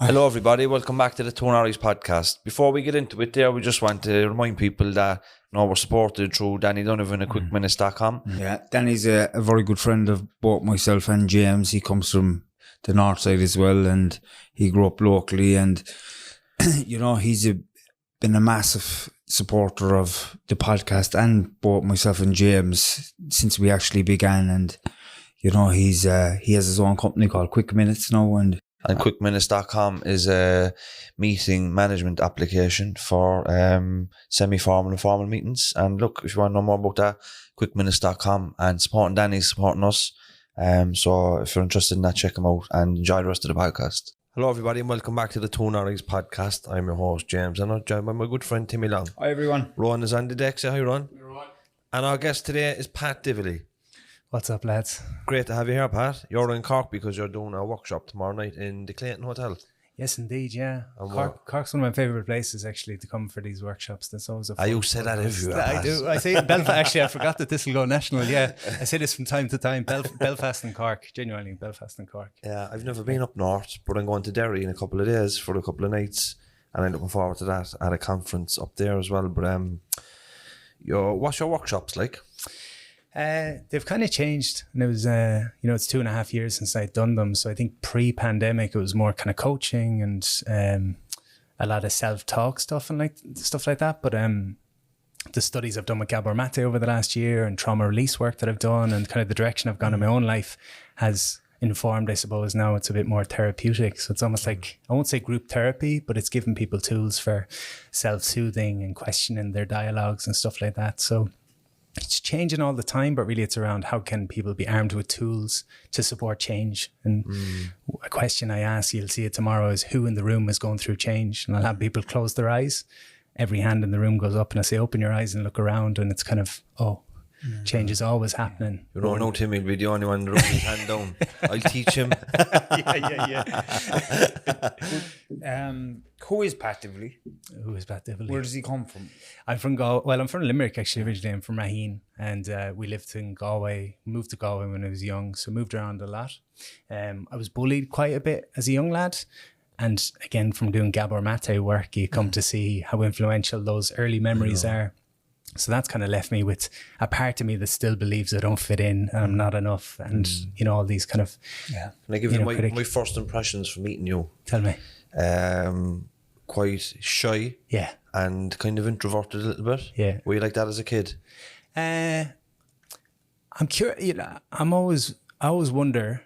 Hello everybody, welcome back to the Norries Podcast. Before we get into it there, we just want to remind people that we're supported through Danny Donovan at quickminutes.com. Yeah, Danny's a very good friend of both myself and James. He comes from the north side as well, and he grew up locally, and he's been a massive supporter of the podcast and both myself and James since we actually began. And he has his own company called Quick Minutes now, and quickminutes.com is a meeting management application for semi-formal and formal meetings. And look, if you want to know more about that, quickminutes.com, and supporting Danny's supporting us. So if you're interested in that, check them out and enjoy the rest of the podcast. Hello everybody and welcome back to the Norries Podcast. I'm your host James, and I'm joined by my good friend Timmy Long. Hi everyone. Ron is on the deck. Say hi, Ron. You're right. And our guest today is Pat Divilly. What's up, lads? Great to have you here, Pat. You're in Cork because you're doing a workshop tomorrow night in the Clayton Hotel. Yes, indeed, yeah. And Cork's one of my favourite places, actually, to come for these workshops. That's always a fun. You say that everywhere, I do. I say Belfast. Actually, I forgot that this will go national. Yeah, I say this from time to time. Belfast and Cork, genuinely, Belfast and Cork. Yeah, I've never been up north, but I'm going to Derry in a couple of days for a couple of nights, and I'm looking forward to that at a conference up there as well. But what's your workshops like? They've kind of changed, and it was it's 2.5 years since I'd done them. So I think pre-pandemic it was more kind of coaching and a lot of self-talk stuff and stuff like that. But the studies I've done with Gabor Mate over the last year and trauma release work that I've done and kind of the direction I've gone in my own life has informed, I suppose. Now it's a bit more therapeutic. So it's almost like, I won't say group therapy, but it's giving people tools for self-soothing and questioning their dialogues and stuff like that. So it's changing all the time, but really it's around how can people be armed with tools to support change. And a question I ask, you'll see it tomorrow, is who in the room is going through change? And I'll have people close their eyes. Every hand in the room goes up and I say, open your eyes and look around. And it's kind of, change is always happening. You don't know Timmy will be the only one to rub his hand down. I'll teach him. Who is Pat Divilly? Who is Pat Divilly? Where does he come from? I'm from Galway. Well, I'm from Limerick, actually, originally. I'm from Raheen. And we lived in Galway, moved to Galway when I was young. So moved around a lot. I was bullied quite a bit as a young lad. And again, from doing Gabor Mate work, you come to see how influential those early memories are. So that's kind of left me with a part of me that still believes I don't fit in and I'm not enough. And, all these kind of... Yeah. Can I give you my first impressions from meeting you? Tell me. Quite shy. Yeah. And kind of introverted a little bit. Yeah. Were you like that as a kid? I'm curious. I always wonder...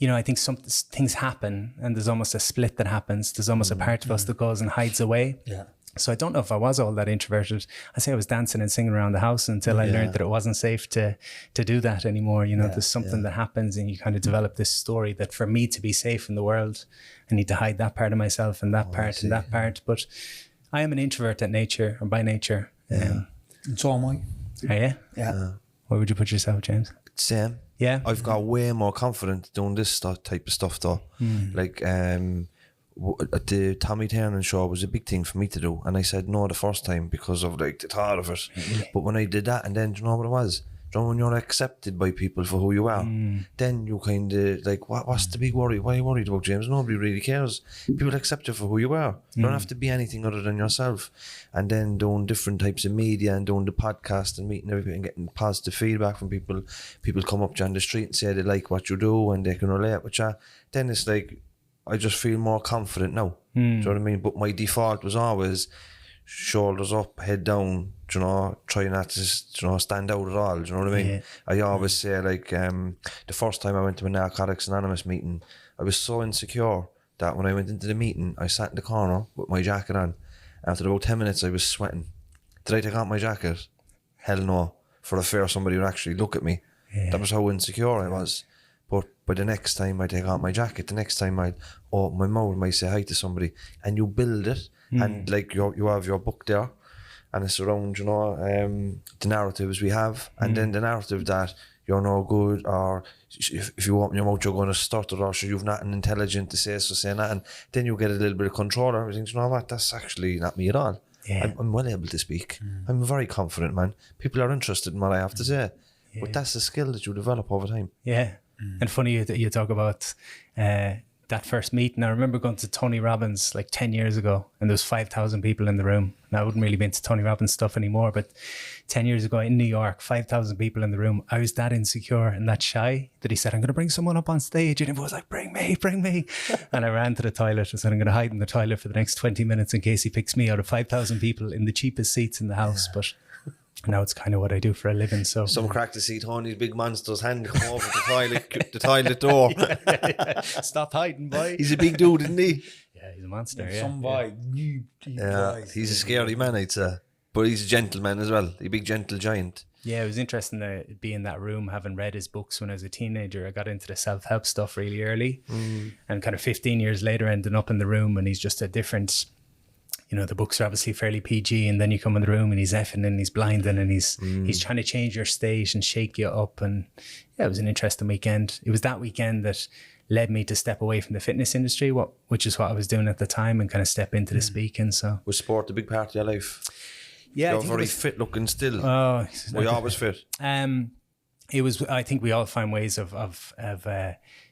I think some things happen and there's almost a split that happens. There's almost a part of us that goes and hides away. Yeah. So I don't know if I was all that introverted. I say I was dancing and singing around the house until I learned that it wasn't safe to do that anymore. There's something that happens and you kind of develop this story that for me to be safe in the world, I need to hide that part of myself and that part and that part. But I am an introvert at nature or by nature. And so am I. Are you? Yeah. Where would you put yourself, James? Same. Yeah. I've got way more confident doing this type of stuff though. Like the Tommy Tiernan show was a big thing for me to do, and I said no the first time because of the thought of it. But when I did that, and then do you know what it was? Do you know when you're accepted by people for who you are, then you kind of like, what's the big worry? Why are you worried about, James? Nobody really cares. People accept you for who you are. You don't have to be anything other than yourself. And then doing different types of media and doing the podcast and meeting everybody and getting positive feedback from people. People come up to you on the street and say they like what you do and they can relate with you. Then it's like, I just feel more confident now. Do you know what I mean? But my default was always shoulders up, head down, try not to stand out at all. Do you know what I mean? Yeah. I always say the first time I went to a Narcotics Anonymous meeting, I was so insecure that when I went into the meeting, I sat in the corner with my jacket on. After about 10 minutes, I was sweating. Did I take out my jacket? Hell no. For a fair somebody would actually look at me. Yeah. That was how insecure I was. But by the next time I take out my jacket, the next time I'd open my mouth, might say hi to somebody, and you build it, and like you have your book there, and it's around the narratives we have, and then the narrative that you're no good, or if you open your mouth you're going to stutter, or you've nothing intelligent to say, so say nothing. Then you get a little bit of control. Everything, you know what? That's actually not me at all. Yeah. I'm well able to speak. I'm a very confident man. People are interested in what I have to say, but that's a skill that you develop over time. Yeah. And funny you talk about the that first meeting. I remember going to Tony Robbins like 10 years ago, and there was 5,000 people in the room. Now, I wouldn't really be into Tony Robbins stuff anymore, but 10 years ago in New York, 5,000 people in the room. I was that insecure and that shy that he said, I'm going to bring someone up on stage. And everyone was like, bring me. And I ran to the toilet and said, I'm going to hide in the toilet for the next 20 minutes in case he picks me out of 5,000 people in the cheapest seats in the house. Yeah. But now it's kind of what I do for a living. So some crack to see Tony's big monster's hand come over the toilet door. Yeah. Stop hiding, boy. He's a big dude, isn't he? Yeah, he's a monster. Some boy. He's a scary man, I'd say. But he's a gentleman as well. A big gentle giant. Yeah, it was interesting to be in that room, having read his books when I was a teenager. I got into the self-help stuff really early. And kind of 15 years later, ending up in the room, and he's just a different... You know, the books are obviously fairly PG, and then you come in the room and he's effing and he's blinding and he's trying to change your state and shake you up. And yeah, it was an interesting weekend. It was that weekend that led me to step away from the fitness industry, which is what I was doing at the time, and kind of step into the speaking. So was sport a big part of your life? Yeah, you're very fit looking still. Oh, were you always fit? It was. I think we all find ways of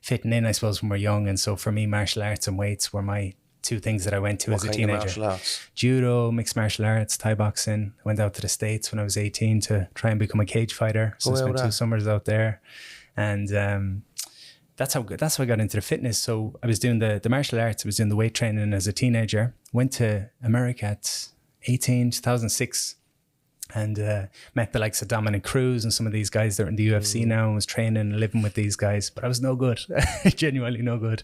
fitting in, I suppose, when we're young. And so for me, martial arts and weights were my two things that I went to as a teenager. What kind of martial arts? Judo, mixed martial arts, Thai boxing. I went out to the States when I was 18 to try and become a cage fighter. So I spent 2 summers out there. And that's how I got into the fitness. So I was doing the martial arts, I was doing the weight training as a teenager. Went to America at 18, 2006. And met the likes of Dominic Cruz and some of these guys that are in the UFC now, and was training and living with these guys. But I was no good, genuinely no good.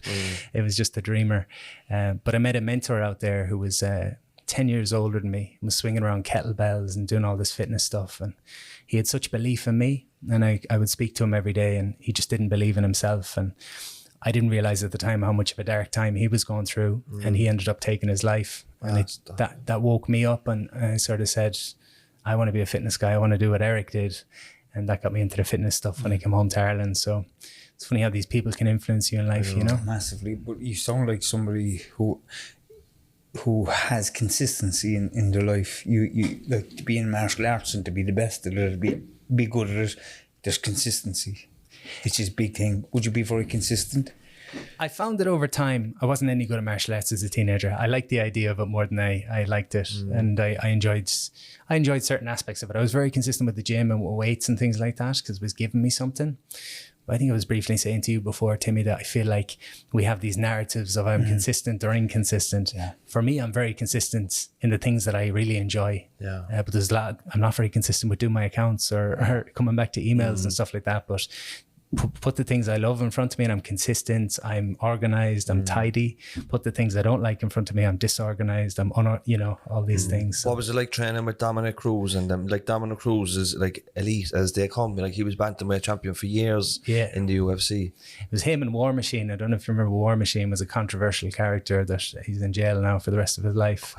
It was just a dreamer. But I met a mentor out there who was 10 years older than me, and was swinging around kettlebells and doing all this fitness stuff. And he had such belief in me. And I would speak to him every day, and he just didn't believe in himself. And I didn't realize at the time how much of a dark time he was going through. And he ended up taking his life. And that woke me up, and I sort of said, I want to be a fitness guy. I want to do what Eric did. And that got me into the fitness stuff when I came home to Ireland. So it's funny how these people can influence you in life, you know? Massively. But you sound like somebody who has consistency in their life. You like to be in martial arts and to be the best at it, be good at it. There's consistency, which is a big thing. Would you be very consistent? I found that over time, I wasn't any good at martial arts as a teenager. I liked the idea of it more than I liked it. And I enjoyed certain aspects of it. I was very consistent with the gym and with weights and things like that because it was giving me something. But I think I was briefly saying to you before, Timmy, that I feel like we have these narratives of I'm consistent or inconsistent. Yeah. For me, I'm very consistent in the things that I really enjoy. Yeah. But there's a lot, I'm not very consistent with doing my accounts or coming back to emails and stuff like that. But put the things I love in front of me and I'm consistent, I'm organized, I'm tidy. Put the things I don't like in front of me, I'm disorganized, I'm all these things. So. What was it like training with Dominic Cruz and them? Like Dominic Cruz is like elite as they come. Like he was bantamweight champion for years in the UFC. It was him and War Machine. I don't know if you remember War Machine was a controversial character that he's in jail now for the rest of his life.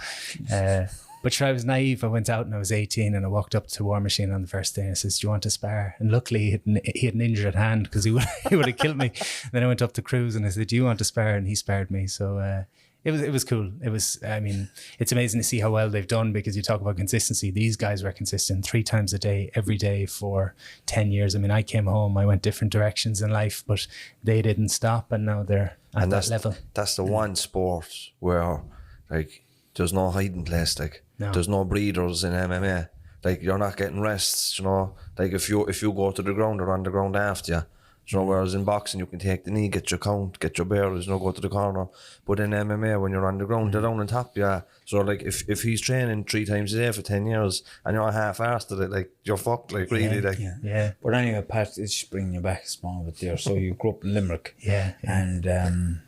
But I was naive. I went out and I was 18 and I walked up to War Machine on the first day and I says, do you want to spar? And luckily he had an injured hand because he would have killed me. And then I went up to Cruz and I said, do you want to spar? And he sparred me. So it was cool. It was, I mean, it's amazing to see how well they've done because you talk about consistency. These guys were consistent 3 times a day, every day for 10 years. I mean, I came home, I went different directions in life, but they didn't stop and now they're at that level. That's the one sport where like there's no hiding place, like. No. There's no breathers in MMA. Like you're not getting rests, you know. Like if you go to the ground, they're on the ground after you. You know, whereas in boxing you can take the knee, get your count, get your bearings, go to the corner. But in MMA when you're on the ground, they're down on top, yeah. So like if he's training 3 times a day for 10 years and you're half-arsed at it, like you're fucked, like really, like. Yeah. But anyway, Pat, it's just bringing you back a small bit there. So you grew up in Limerick. Yeah. And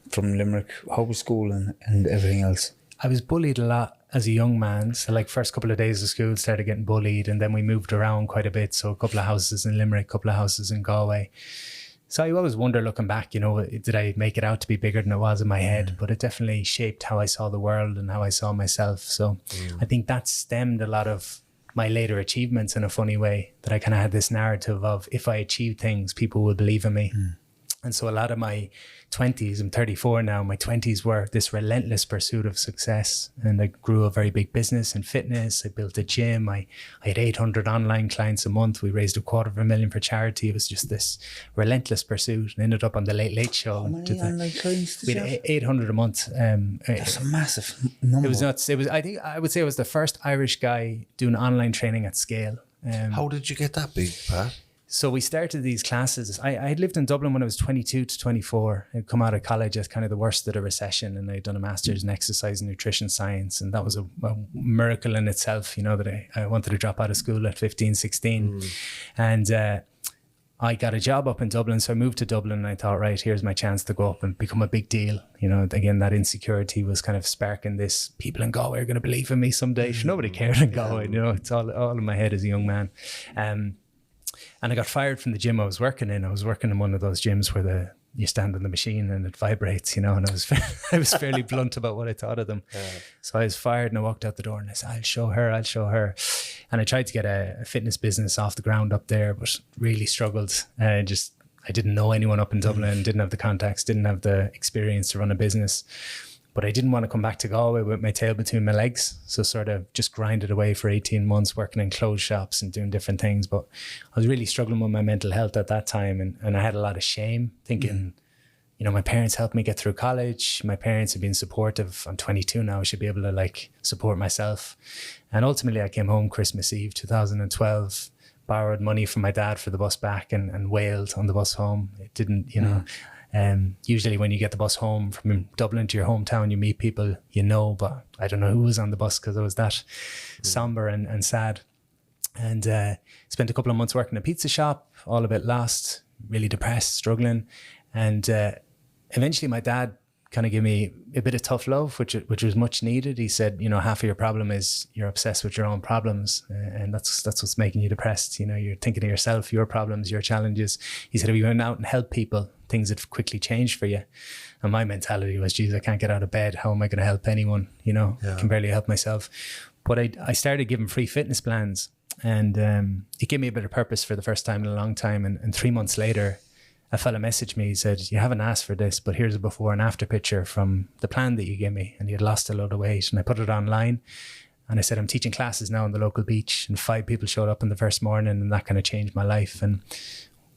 from Limerick, how was school and everything else? I was bullied a lot as a young man. So like first couple of days of school started getting bullied and then we moved around quite a bit. So a couple of houses in Limerick, a couple of houses in Galway. So I always wonder looking back, you know, did I make it out to be bigger than it was in my head? But it definitely shaped how I saw the world and how I saw myself. So I think that stemmed a lot of my later achievements in a funny way, that I kind of had this narrative of if I achieve things, people will believe in me. And so a lot of my 20s, I'm 34 now, my 20s were this relentless pursuit of success. And I grew a very big business in fitness. I built a gym. I had 800 online clients a month. We raised $250,000 for charity. It was just this relentless pursuit, and ended up on the Late Late Show. How many online clients did we you had have? 800 a month. That's a massive number. It was nuts. It was, I would say I was the first Irish guy doing online training at scale. How did you get that big, Pat? So we started these classes. I had lived in Dublin when I was 22 to 24. I'd come out of college at kind of the worst of the recession, and I'd done a master's in exercise and nutrition science. And that was a miracle in itself, that I wanted to drop out of school at 15, 16. And I got a job up in Dublin. So I moved to Dublin, and I thought, right, here's my chance to go up and become a big deal. Again, that insecurity was kind of sparking this, people in Galway are going to believe in me someday. Nobody cared in Galway, it's all in my head as a young man. And I got fired from the gym I was working in. I was working in one of those gyms where you stand on the machine and it vibrates, and I was fairly blunt about what I thought of them. So I was fired, and I walked out the door and I said, I'll show her. And I tried to get a fitness business off the ground up there, but really struggled. I didn't know anyone up in Dublin, didn't have the contacts, didn't have the experience to run a business. But I didn't want to come back to Galway with my tail between my legs. So sort of just grinded away for 18 months working in clothes shops and doing different things. But I was really struggling with my mental health at that time. And I had a lot of shame thinking, my parents helped me get through college. My parents have been supportive. I'm 22 now. I should be able to support myself. And ultimately I came home Christmas Eve, 2012, borrowed money from my dad for the bus back and wailed on the bus home. It didn't, usually when you get the bus home from Dublin to your hometown, you meet people but I don't know who was on the bus because I was that somber and sad. And spent a couple of months working in a pizza shop, all a bit lost, really depressed, struggling. And eventually my dad kind of gave me a bit of tough love, which was much needed. He said, half of your problem is you're obsessed with your own problems, and that's what's making you depressed. You're thinking of yourself, your problems, your challenges. He said, if you went out and helped people, things would quickly change for you. And my mentality was, geez, I can't get out of bed. How am I going to help anyone? I can barely help myself. But I started giving free fitness plans, and it gave me a bit of purpose for the first time in a long time. And 3 months later, a fella messaged me. He said, you haven't asked for this, but here's a before and after picture from the plan that you gave me. And he had lost a load of weight. And I put it online. And I said, I'm teaching classes now on the local beach. And 5 people showed up in the first morning, and that kind of changed my life. And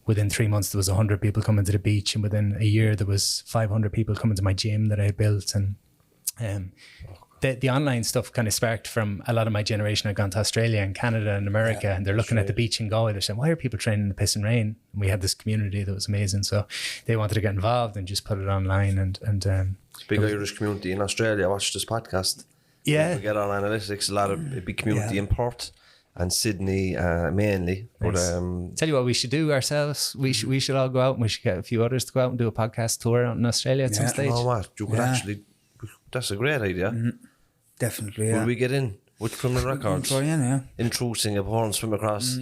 within 3 months, there was 100 people coming to the beach. And within a year, there was 500 people coming to my gym that I had built. And the online stuff kind of sparked from a lot of my generation. I'd gone to Australia and Canada and America, and they're looking at the beach in Galway. They're saying, why are people training in the piss and rain? And we had this community that was amazing. So they wanted to get involved and just put it online. And big Irish community in Australia. Watch this podcast. Yeah. We get on analytics. A big community in Perth and Sydney mainly. Nice. But tell you what we should do ourselves. We should all go out, and we should get a few others to go out and do a podcast tour out in Australia at some stage. Oh, what? You could actually... That's a great idea. Mm-hmm. Definitely, yeah. Will we get in with criminal records? Try in, yeah. Intro Singapore and swim across. You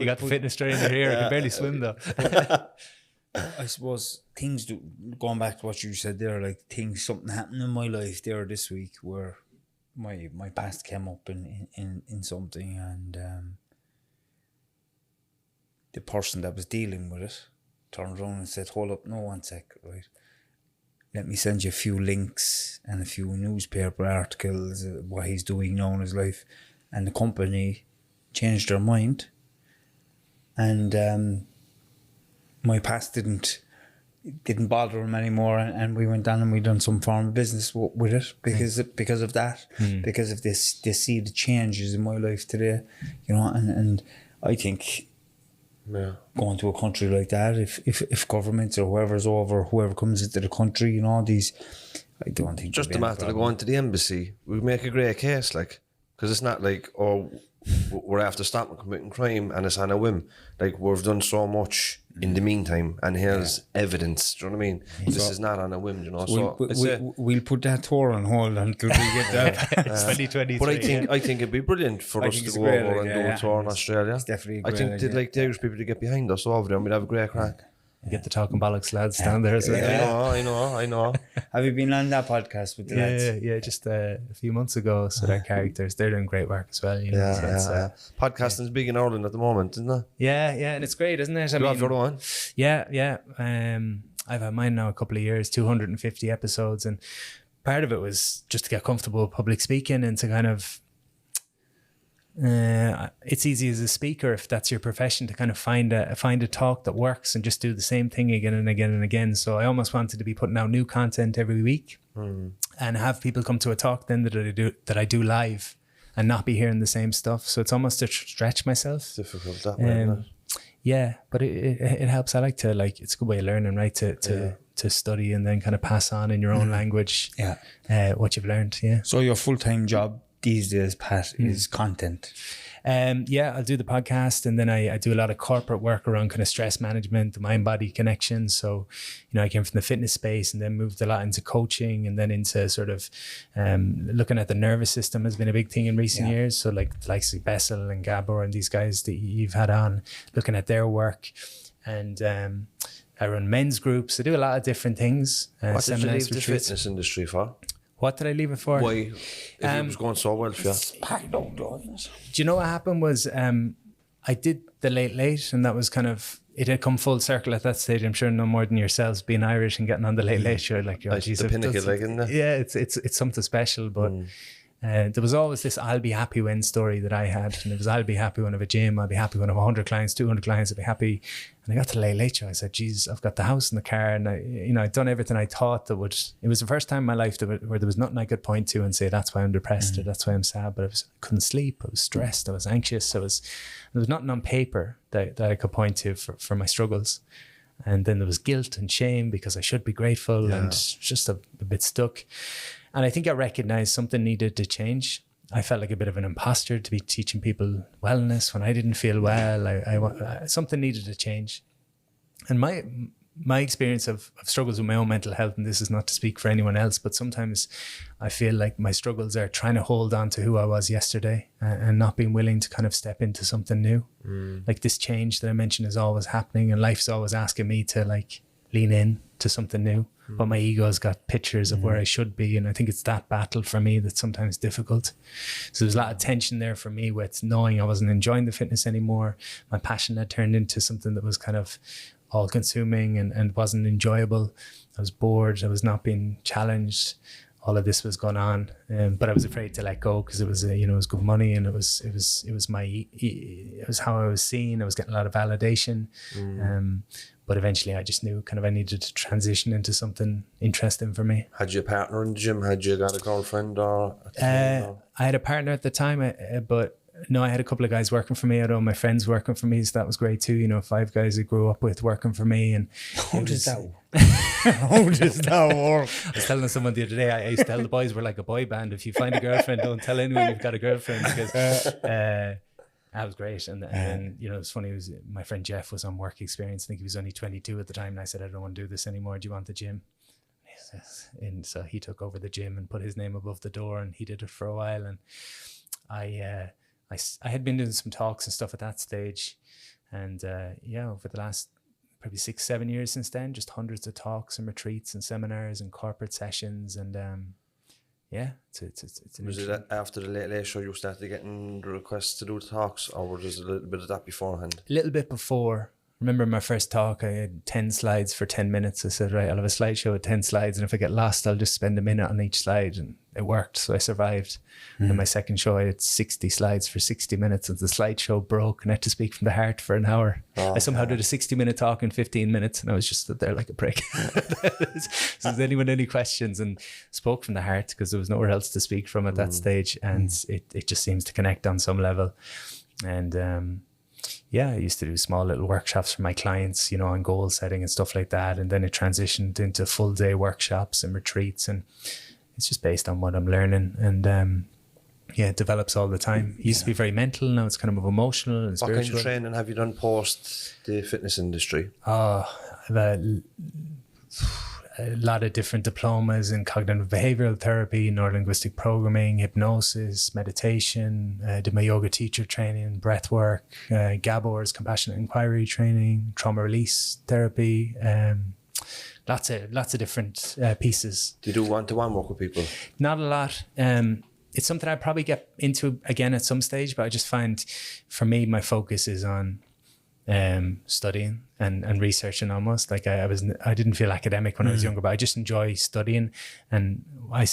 got the fitness trainer here. I can barely swim though. I suppose going back to what you said there, something happened in my life there this week where my past came up in something, and the person that was dealing with it turned around and said, hold up, no, 1 sec, right? Let me send you a few links and a few newspaper articles, what he's doing now in his life. And the company changed their mind. And my past didn't bother him anymore. And we went down and we done some form of business with it because of that. Because of this, they see the changes in my life today, and I think... Yeah. Going to a country like that, if governments or whoever comes into the country, I don't think just a matter of going to the embassy. We make a great case, because it's not we're after stopping committing crime and it's on a whim. We've done so much in the meantime, and here's evidence. Do you know what I mean? This is not on a whim, we'll put that tour on hold until we get that. 2023. But I think it'd be brilliant for us to go over and do a tour in Australia. It's definitely a I think idea. the Irish people to get behind us over there, and we'd have a great crack. You get the Talking Bollocks lads down there as well. I know. Have you been on that podcast with the lads? Yeah, just a few months ago. So their characters, they're doing great work as well. You know, Podcasting's big in Ireland at the moment, isn't it? Yeah, and it's great, isn't it? You have your own? Yeah. I've had mine now a couple of years, 250 episodes, and part of it was just to get comfortable with public speaking and to kind of. It's easy as a speaker, if that's your profession, to kind of find a talk that works and just do the same thing again and again and again. So I almost wanted to be putting out new content every week and have people come to a talk then that I do live and not be hearing the same stuff. So it's almost to stretch myself. Difficult that way, isn't it? Yeah, but it helps. I like to it's a good way of learning, right? To study and then kind of pass on in your own language. What you've learned. Yeah. So your full-time job these days, Pat, is content. I'll do the podcast, and then I do a lot of corporate work around kind of stress management, the mind-body connection. So, you know, I came from the fitness space and then moved a lot into coaching and then into sort of looking at the nervous system has been a big thing in recent years. So like the likes of Bessel and Gabor and these guys that you've had on, looking at their work. And I run men's groups. I do a lot of different things. What did you leave the fitness industry for? What did I leave it for? Why? If it was going so well for you. Do you know what happened was I did the late and that was kind of, it had come full circle at that stage. I'm sure no more than yourselves being Irish and getting on the late show. Like, oh, geez, the pinnacle, like, isn't it? Yeah, it's something special, but there was always this I'll be happy when story that I had, and it was I'll be happy when I have a gym, I'll be happy when I have 100 clients, 200 clients, I'll be happy. And I got to the late show, I said, geez, I've got the house and the car, and I'd done everything I thought that would. It was the first time in my life where there was nothing I could point to and say that's why I'm depressed or that's why I'm sad, but I couldn't sleep, I was stressed, I was anxious, there was nothing on paper that I could point to for my struggles. And then there was guilt and shame because I should be grateful and just a bit stuck. And I think I recognized something needed to change. I felt like a bit of an imposter to be teaching people wellness when I didn't feel well. I something needed to change. And my experience of struggles with my own mental health, and this is not to speak for anyone else, but sometimes I feel like my struggles are trying to hold on to who I was yesterday and not being willing to kind of step into something new. Like this change that I mentioned is always happening, and life's always asking me to like lean in to something new. But my ego's got pictures of where I should be. And I think it's that battle for me that's sometimes difficult. So there's a lot of tension there for me with knowing I wasn't enjoying the fitness anymore. My passion had turned into something that was kind of all consuming and wasn't enjoyable. I was bored. I was not being challenged. All of this was going on. But I was afraid to let go because it was, it was good money, and it was how I was seen. I was getting a lot of validation. But eventually I just knew kind of I needed to transition into something interesting for me. Had you a partner in the gym? Had you got a girlfriend or? I had a partner at the time, but no, I had a couple of guys working for me. I had all my friends working for me, so that was great too. 5 guys I grew up with working for me. And how does that work? I was telling someone the other day, I used to tell the boys we're like a boy band. If you find a girlfriend, don't tell anyone you've got a girlfriend, because that was great. And it's funny, my friend Jeff was on work experience. I think he was only 22 at the time, and I said, I don't want to do this anymore. Do you want the gym? And so he took over the gym and put his name above the door, and he did it for a while. And I had been doing some talks and stuff at that stage, and over the last probably 6-7 years since then, just hundreds of talks and retreats and seminars and corporate sessions. And it's was it after the late show you started getting the requests to do the talks, or was there a little bit of that beforehand? A little bit before. Remember my first talk, I had 10 slides for 10 minutes. I said, right, I'll have a slideshow with 10 slides, and if I get lost, I'll just spend a minute on each slide. And it worked, so I survived. And my second show, I had 60 slides for 60 minutes, and the slideshow broke, and I had to speak from the heart for an hour. I somehow did a 60-minute talk in 15 minutes, and I was just stood there like a prick. So did anyone any questions? And spoke from the heart, because there was nowhere else to speak from at that stage, and it just seems to connect on some level. And I used to do small little workshops for my clients, on goal setting and stuff like that. And then it transitioned into full day workshops and retreats. And it's just based on what I'm learning. And it develops all the time. It used to be very mental. Now it's kind of emotional and spiritual. What kind of training have you done post the fitness industry? A a lot of different diplomas in cognitive behavioral therapy, neurolinguistic programming, hypnosis, meditation. Did my yoga teacher training, breath work, Gabor's compassionate inquiry training, trauma release therapy. Lots of different pieces. Do you do one-to-one work with people? Not a lot. It's something I probably get into again at some stage, but I just find for me, my focus is on studying and researching almost. Like I didn't feel academic when I was younger, but I just enjoy studying. And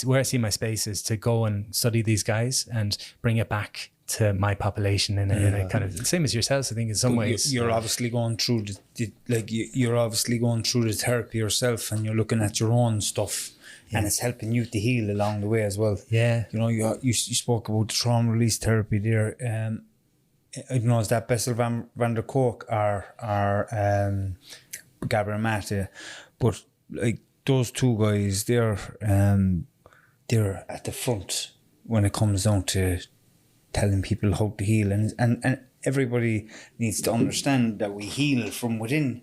where I see my space is to go and study these guys and bring it back to my population in a kind of the same as yourselves. I think in some ways you're obviously going through you're obviously going through the therapy yourself, and you're looking at your own stuff. And it's helping you to heal along the way as well. Yeah. You know, you spoke about the trauma release therapy there. I don't know, is that Bessel van der Kolk or Gabriel Mate? But like those two guys, they're at the front when it comes down to telling people how to heal. And everybody needs to understand that we heal from within,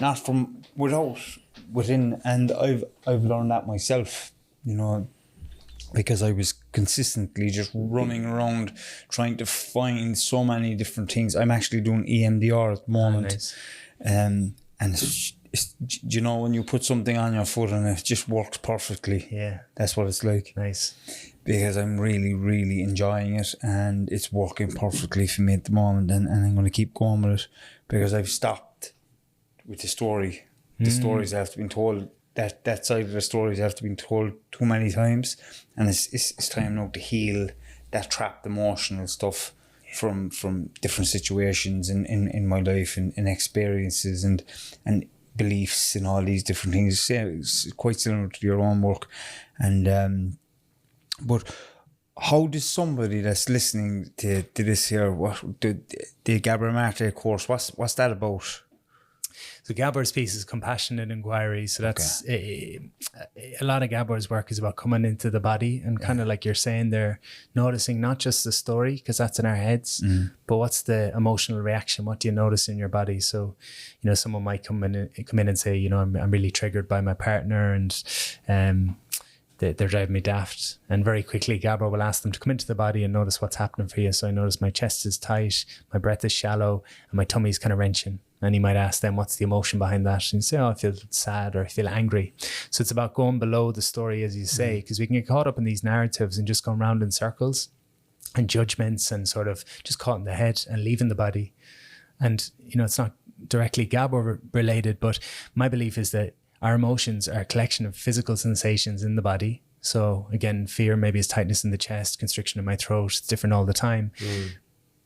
not from within. And I've learned that myself, you know, because I was consistently just running around trying to find so many different things. I'm actually doing EMDR at the moment. Nice. And it's, you know, when you put something on your foot and it just works perfectly. Yeah. That's what it's like. Nice. Because I'm really, really enjoying it, and it's working perfectly for me at the moment, and I'm going to keep going with it because I've stopped with the story. The stories have to be told. That side of the stories have to be told too many times, and it's time now to heal that trapped emotional stuff from different situations in my life and experiences and beliefs and all these different things. Yeah, it's quite similar to your own work, and but how does somebody that's listening to this here, what the Gabriel Mate course, what's that about? So Gabor's piece is compassionate inquiry. So that's a lot of Gabor's work is about coming into the body and kind of like you're saying there, noticing not just the story, because that's in our heads, but what's the emotional reaction? What do you notice in your body? So, you know, someone might come in and say, you know, I'm really triggered by my partner, and they're driving me daft. And very quickly, Gabor will ask them to come into the body and notice what's happening for you. So I notice my chest is tight, my breath is shallow, and my tummy's kind of wrenching. And he might ask them, what's the emotion behind that? And you say, oh, I feel sad or I feel angry. So it's about going below the story, as you say, because we can get caught up in these narratives and just going round in circles and judgments and sort of just caught in the head and leaving the body. And, you know, it's not directly Gabor related, but my belief is that our emotions are a collection of physical sensations in the body. So again, fear maybe is tightness in the chest, constriction in my throat. It's different all the time.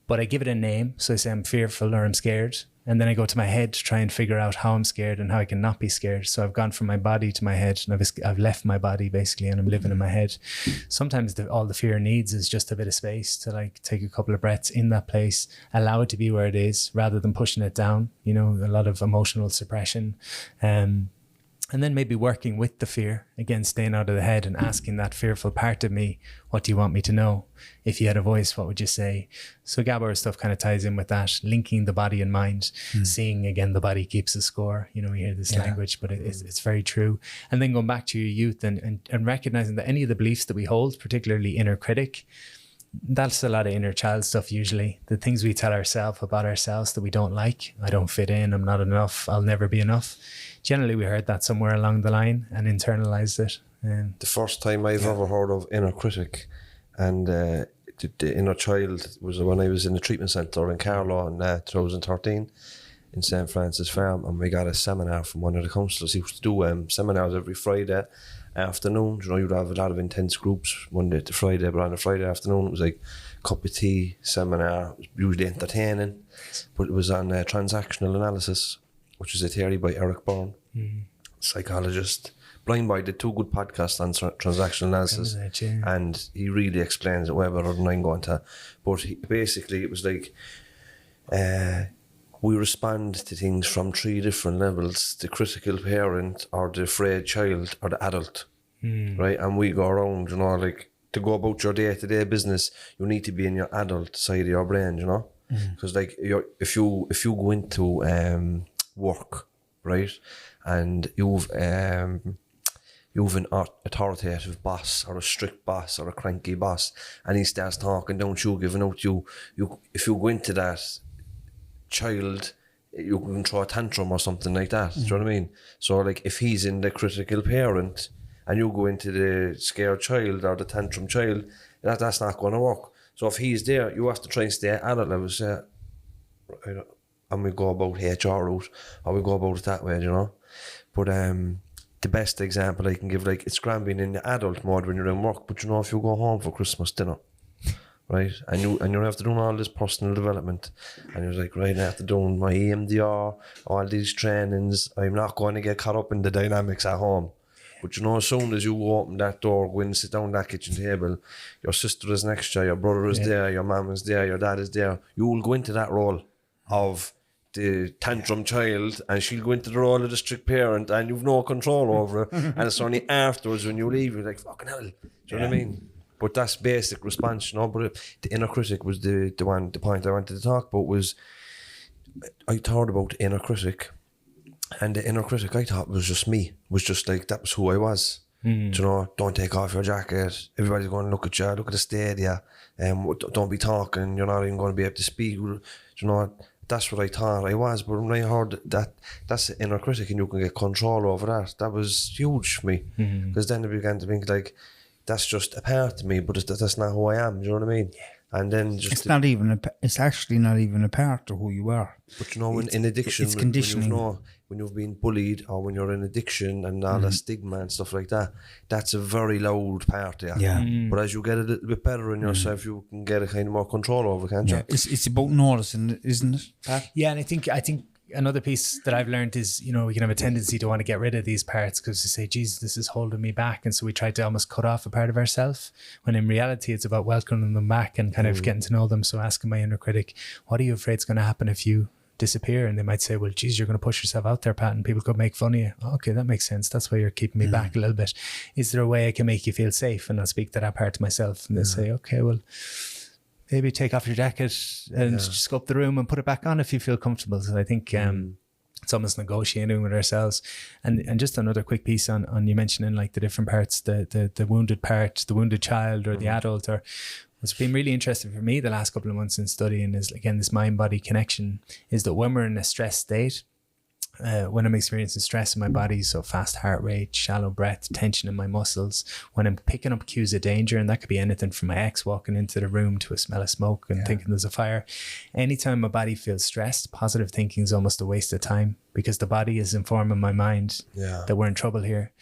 But I give it a name. So I say I'm fearful or I'm scared. And then I go to my head to try and figure out how I'm scared and how I can not be scared. So I've gone from my body to my head, and I've left my body basically, and I'm living in my head. Sometimes all the fear needs is just a bit of space to like take a couple of breaths in that place, allow it to be where it is rather than pushing it down, you know, a lot of emotional suppression. And then maybe working with the fear, again, staying out of the head and asking that fearful part of me, what do you want me to know? If you had a voice, what would you say? So Gabor's stuff kind of ties in with that, linking the body and mind, seeing, again, the body keeps the score. You know, we hear this language, but it's very true. And then going back to your youth and recognizing that any of the beliefs that we hold, particularly inner critic, that's a lot of inner child stuff usually. The things we tell ourselves about ourselves that we don't like. I don't fit in, I'm not enough, I'll never be enough. Generally, we heard that somewhere along the line and internalized it. The first time I've ever heard of inner critic and the inner child was when I was in the treatment centre in Carlow in 2013 in St. Francis Farm, and we got a seminar from one of the counsellors. He used to do seminars every Friday afternoon. You know, you'd have a lot of intense groups Monday to Friday, but on a Friday afternoon it was like a cup of tea seminar. It was usually entertaining, but it was on transactional analysis, which is a theory by Eric Byrne, psychologist. Blind Boy did 2 good podcasts on transactional analysis, and he really explains it way better than I'm going to. But basically it was like we respond to things from 3 different levels: the critical parent, or the afraid child, or the adult, right? And we go around, you know, like to go about your day-to-day business, you need to be in your adult side of your brain, you know, because like if you go into work, right, and you've you've an authoritative boss or a strict boss or a cranky boss, and he starts talking, don't you, giving out you if you go into that child, you can throw a tantrum or something like that. Do you know what I mean? So like if he's in the critical parent and you go into the scared child or the tantrum child, that's not going to work. So if he's there, you have to try and stay at that level, and we go about HR route, or we go about it that way, you know. But the best example I can give, like, it's grand being in the adult mode when you're in work, but you know, if you go home for Christmas dinner, right, and you have to do all this personal development, and you're like, right, I have to do my EMDR, all these trainings, I'm not going to get caught up in the dynamics at home. But you know, as soon as you open that door, go in and sit down at that kitchen table, your sister is next to you, your brother is there, your mum is there, your dad is there, you will go into that role of the tantrum child, and she'll go into the role of the strict parent, and you've no control over it. And it's only afterwards when you leave, you're like, fucking hell. Do you know what I mean? But that's basic response, you know. But the inner critic was the point I wanted to talk about. Was I thought about the inner critic, and the inner critic I thought was just me, was just like, that was who I was. You know, don't take off your jacket, everybody's going to look at you, look at the stadia, don't be talking, you're not even going to be able to speak. You know, that's what I thought I was. But when I heard that that's the inner critic and you can get control over that was huge for me. Because then I began to think, like, that's just a part of me, but that's not who I am. Do you know what I mean? And then just it's actually not even a part of who you are. But you know, in addiction, it's conditioning. When you've been bullied, or when you're in addiction and all the stigma and stuff like that, that's a very loud part of you. Yeah. But as you get a little bit better in yourself, you can get a kind of more control over, can't you? It's about noticing, isn't it, Pat? Yeah, and I think another piece that I've learned is, you know, we can have a tendency to want to get rid of these parts because we say, Jesus, this is holding me back. And so we try to almost cut off a part of ourselves, when in reality it's about welcoming them back and kind of getting to know them. So asking my inner critic, what are you afraid is going to happen if you disappear? And they might say, well, geez, you're going to push yourself out there, Pat, and people could make fun of you. Okay, that makes sense. That's why you're keeping me back a little bit. Is there a way I can make you feel safe? And I'll speak to that part to myself, and they'll say, okay, well, maybe take off your jacket and just go up the room and put it back on if you feel comfortable. So I think it's almost negotiating with ourselves. And just another quick piece on you mentioning, like, the different parts, the wounded part, the wounded child or the adult. Or what's been really interesting for me the last couple of months in studying is, again, this mind-body connection, is that when we're in a stress state, when I'm experiencing stress in my body, so fast heart rate, shallow breath, tension in my muscles, when I'm picking up cues of danger, and that could be anything from my ex walking into the room to a smell of smoke and thinking there's a fire. Anytime my body feels stressed, positive thinking is almost a waste of time, because the body is informing my mind that we're in trouble here.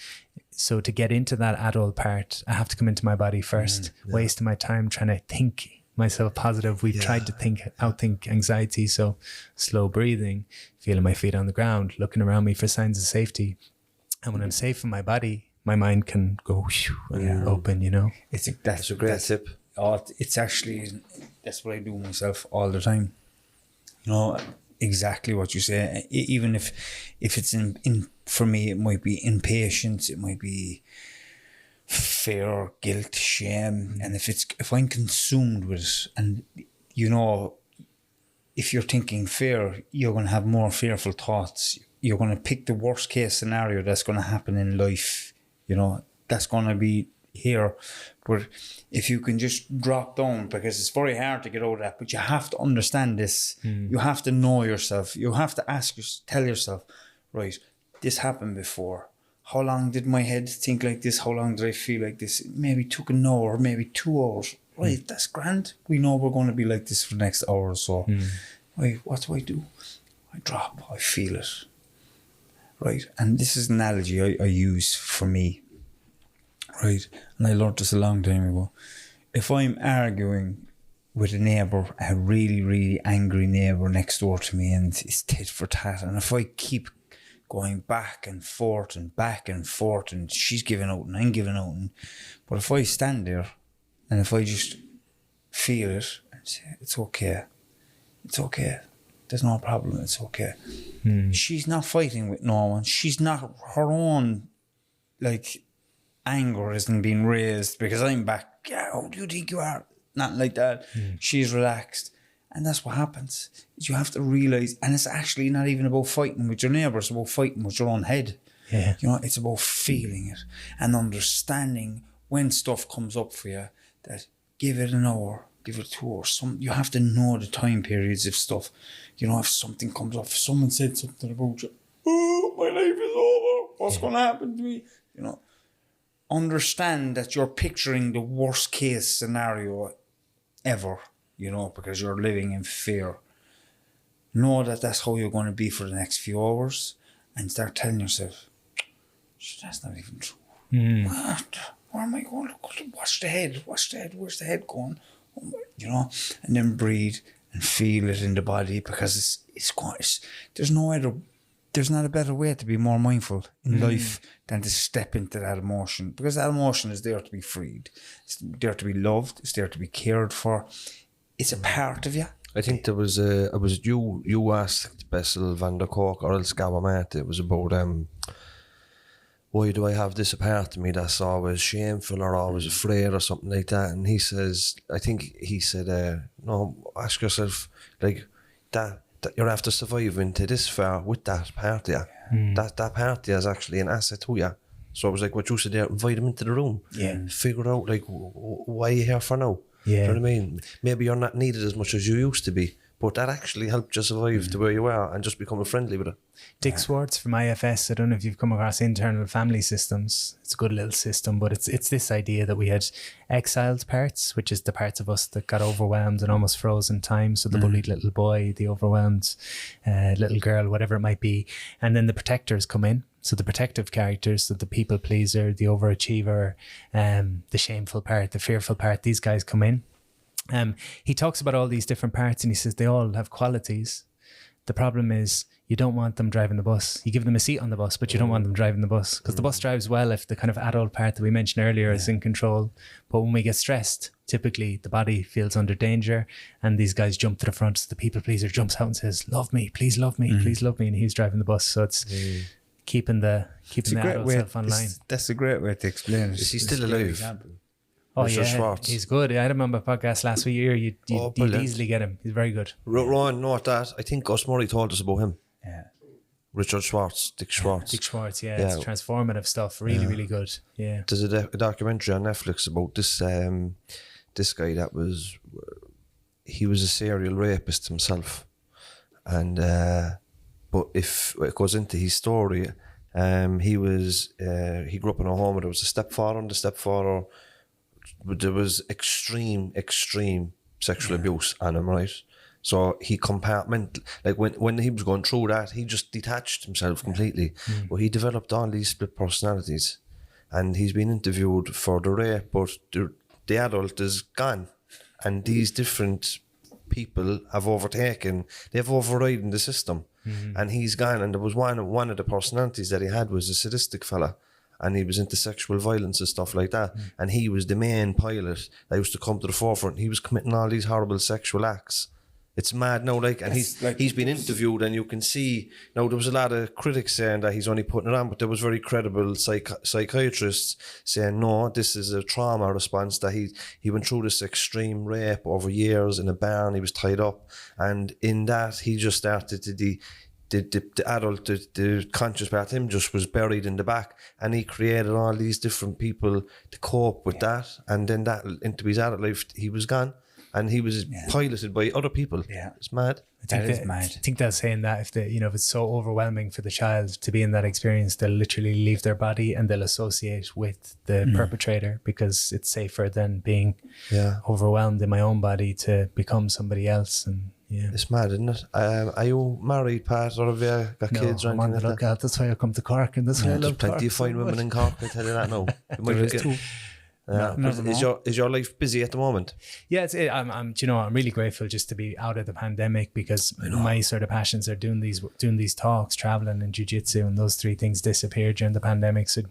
So to get into that adult part, I have to come into my body first, wasting my time trying to think myself positive. We've tried to outthink anxiety. So slow breathing, feeling my feet on the ground, looking around me for signs of safety. And when I'm safe in my body, my mind can go and open, you know. That's a great tip. It's actually, that's what I do myself all the time. You know, exactly what you say. Even if it's in for me, it might be impatience, it might be fear, guilt, shame, and if I'm consumed with it, and you know, if you're thinking fear, you're going to have more fearful thoughts. You're going to pick the worst case scenario that's going to happen in life. You know, that's going to be here. But if you can just drop down, because it's very hard to get out of that, but you have to understand this. You have to know yourself. You have to tell yourself, right, this happened before. How long did my head think like this? How long did I feel like this? Maybe it took an hour, maybe 2 hours. Right, that's grand. We know we're going to be like this for the next hour or so. Right, what do? I drop, I feel it. Right, and this is an analogy I use for me. Right, and I learned this a long time ago. If I'm arguing with a neighbour, a really, really angry neighbour next door to me, and it's tit for tat, and if I keep going back and forth, and she's giving out and I'm giving out, but if I stand there and if I just feel it and say, it's okay, there's no problem, it's okay. She's not fighting with no one. She's not, her own, like, anger isn't being raised because I'm back. Yeah, who do you think you are? Not like that. She's relaxed. And that's what happens. You have to realise, and it's actually not even about fighting with your neighbour, it's about fighting with your own head. Yeah. You know, it's about feeling it and understanding when stuff comes up for you, that give it an hour, give it 2 hours. You have to know the time periods of stuff. You know, if something comes up, if someone said something about you, oh, my life is over, what's going to happen to me? You know, understand that you're picturing the worst case scenario ever, you know, because you're living in fear. Know that that's how you're going to be for the next few hours, and start telling yourself, that's not even true. What? Where am I going? Watch the head. Where's the head going? You know, and then breathe and feel it in the body, because there's not a better way to be more mindful in life than to step into that emotion, because that emotion is there to be freed. It's there to be loved. It's there to be cared for. It's a part of you. I think it was you asked Bessel van der Kolk or else Gabamate. It was about why do I have this part of me that's always shameful or always afraid or something like that? And he says, I think he said, no, ask yourself, like, that you're after surviving to this far with that part of you. That part of you is actually an asset to you. So I was like, what you said there, invite him into the room. Yeah. Figure out, like, why are you here for now? Yeah. Do you know what I mean? Maybe you're not needed as much as you used to be, but that actually helped you survive to where you are and just becoming friendly with it. Dick Swartz from IFS, I don't know if you've come across internal family systems. It's a good little system, but it's this idea that we had exiled parts, which is the parts of us that got overwhelmed and almost froze in time. So the bullied little boy, the overwhelmed little girl, whatever it might be. And then the protectors come in. So the protective characters, so the people pleaser, the overachiever, the shameful part, the fearful part, these guys come in. He talks about all these different parts and he says they all have qualities. The problem is you don't want them driving the bus. You give them a seat on the bus, but you don't want them driving the bus, because the bus drives well if the kind of adult part that we mentioned earlier is in control. But when we get stressed, typically the body feels under danger and these guys jump to the front. So the people pleaser jumps out and says, love me, please love me, please love me. And he's driving the bus. So it's keeping the adult self online. That's a great way to explain it. Is he still alive? Oh Richard yeah, Schwartz. he's good. I had him on my podcast last year. You'd easily get him. He's very good. Ron, note that. I think Gus Murray told us about him. Yeah. Richard Schwartz, Dick Schwartz. Dick Schwartz, it's transformative stuff. Really, really good. Yeah. There's a documentary on Netflix about this guy that he was a serial rapist himself, and but if it goes into his story, he grew up in a home where there was a stepfather, and the stepfather, there was extreme sexual abuse on him, right? So he like when he was going through that, he just detached himself completely. But he developed all these split personalities, and he's been interviewed for the rape, but the adult is gone, and these different people have overridden the system, and he's gone. And there was one of the personalities that he had was a sadistic fella, and he was into sexual violence and stuff like that, and he was the main pilot that used to come to the forefront. He was committing all these horrible sexual acts. It's mad now, like, and he's been interviewed, and you can see now there was a lot of critics saying that he's only putting it on, but there was very credible psychiatrists saying no, this is a trauma response, that he went through this extreme rape over years in a barn. He was tied up, and in that he just started to the adult, the conscious part of him just was buried in the back, and he created all these different people to cope with that, and then that into his adult life he was gone. And he was piloted by other people. Yeah, it's mad. I think they're saying that if it's so overwhelming for the child to be in that experience, they'll literally leave their body and they'll associate with the perpetrator, because it's safer than being overwhelmed in my own body to become somebody else. And it's mad, isn't it? Are you married, Pat, or have you got kids or anything? I'm on the lookout. That's why I come to Cork, and that's why I love Cork. There's plenty of fine women in Cork, I tell you that now. Is your life busy at the moment? Yeah, I'm really grateful just to be out of the pandemic, because my sort of passions are doing these talks, traveling, and jiu-jitsu, and those three things disappeared during the pandemic. So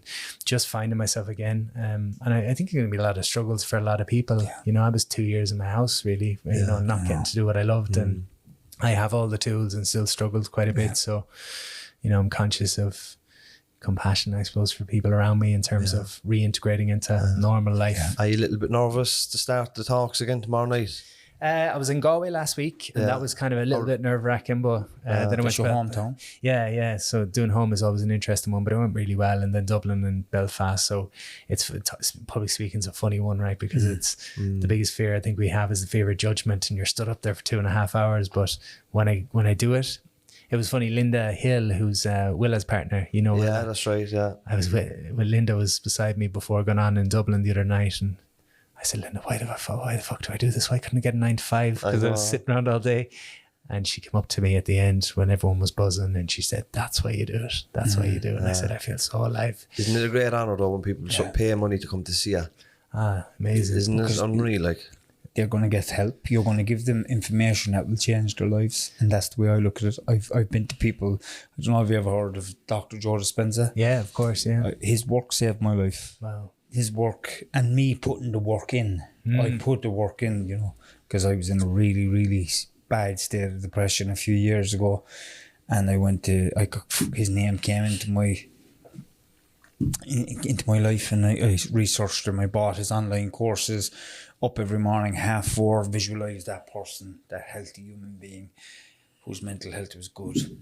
just finding myself again, and I think there's going to be a lot of struggles for a lot of people. Yeah. I was 2 years in my house, really, not getting to do what I loved, and I have all the tools and still struggled quite a bit. So, I'm conscious of compassion, I suppose, for people around me in terms of reintegrating into normal life. Are you a little bit nervous to start the talks again tomorrow night? I was in Galway last week, and that was kind of a little bit nerve-wracking, but then I went to your hometown. Yeah. So doing home is always an interesting one, but it went really well. And then Dublin and Belfast. So it's public speaking is a funny one, right? Because it's the biggest fear I think we have is the fear of judgment, and you're stood up there for 2.5 hours. But when I do it, it was funny. Linda Hill, who's Willa's partner, you know. Yeah, that's right. Yeah, I was with Linda was beside me before going on in Dublin the other night, and I said, Linda, why the fuck do I do this? Why couldn't I get a 9 to 5? Because I was sitting around all day. And she came up to me at the end when everyone was buzzing, and she said, that's why you do it. That's why you do it. And I said, I feel so alive. Isn't it a great honour though when people pay money to come to see you? Amazing. Isn't it unreal? Like, they're going to get help. You're going to give them information that will change their lives. And that's the way I look at it. I've been to people, I don't know if you ever heard of Dr. Joe Dispenza. Yeah, of course, yeah. His work saved my life. Wow. His work and me putting the work in. I put the work in, you know, because I was in a really, really bad state of depression a few years ago. And his name came into my life, and I researched him. I bought his online courses, up every morning, 4:30, visualise that person, that healthy human being whose mental health was good.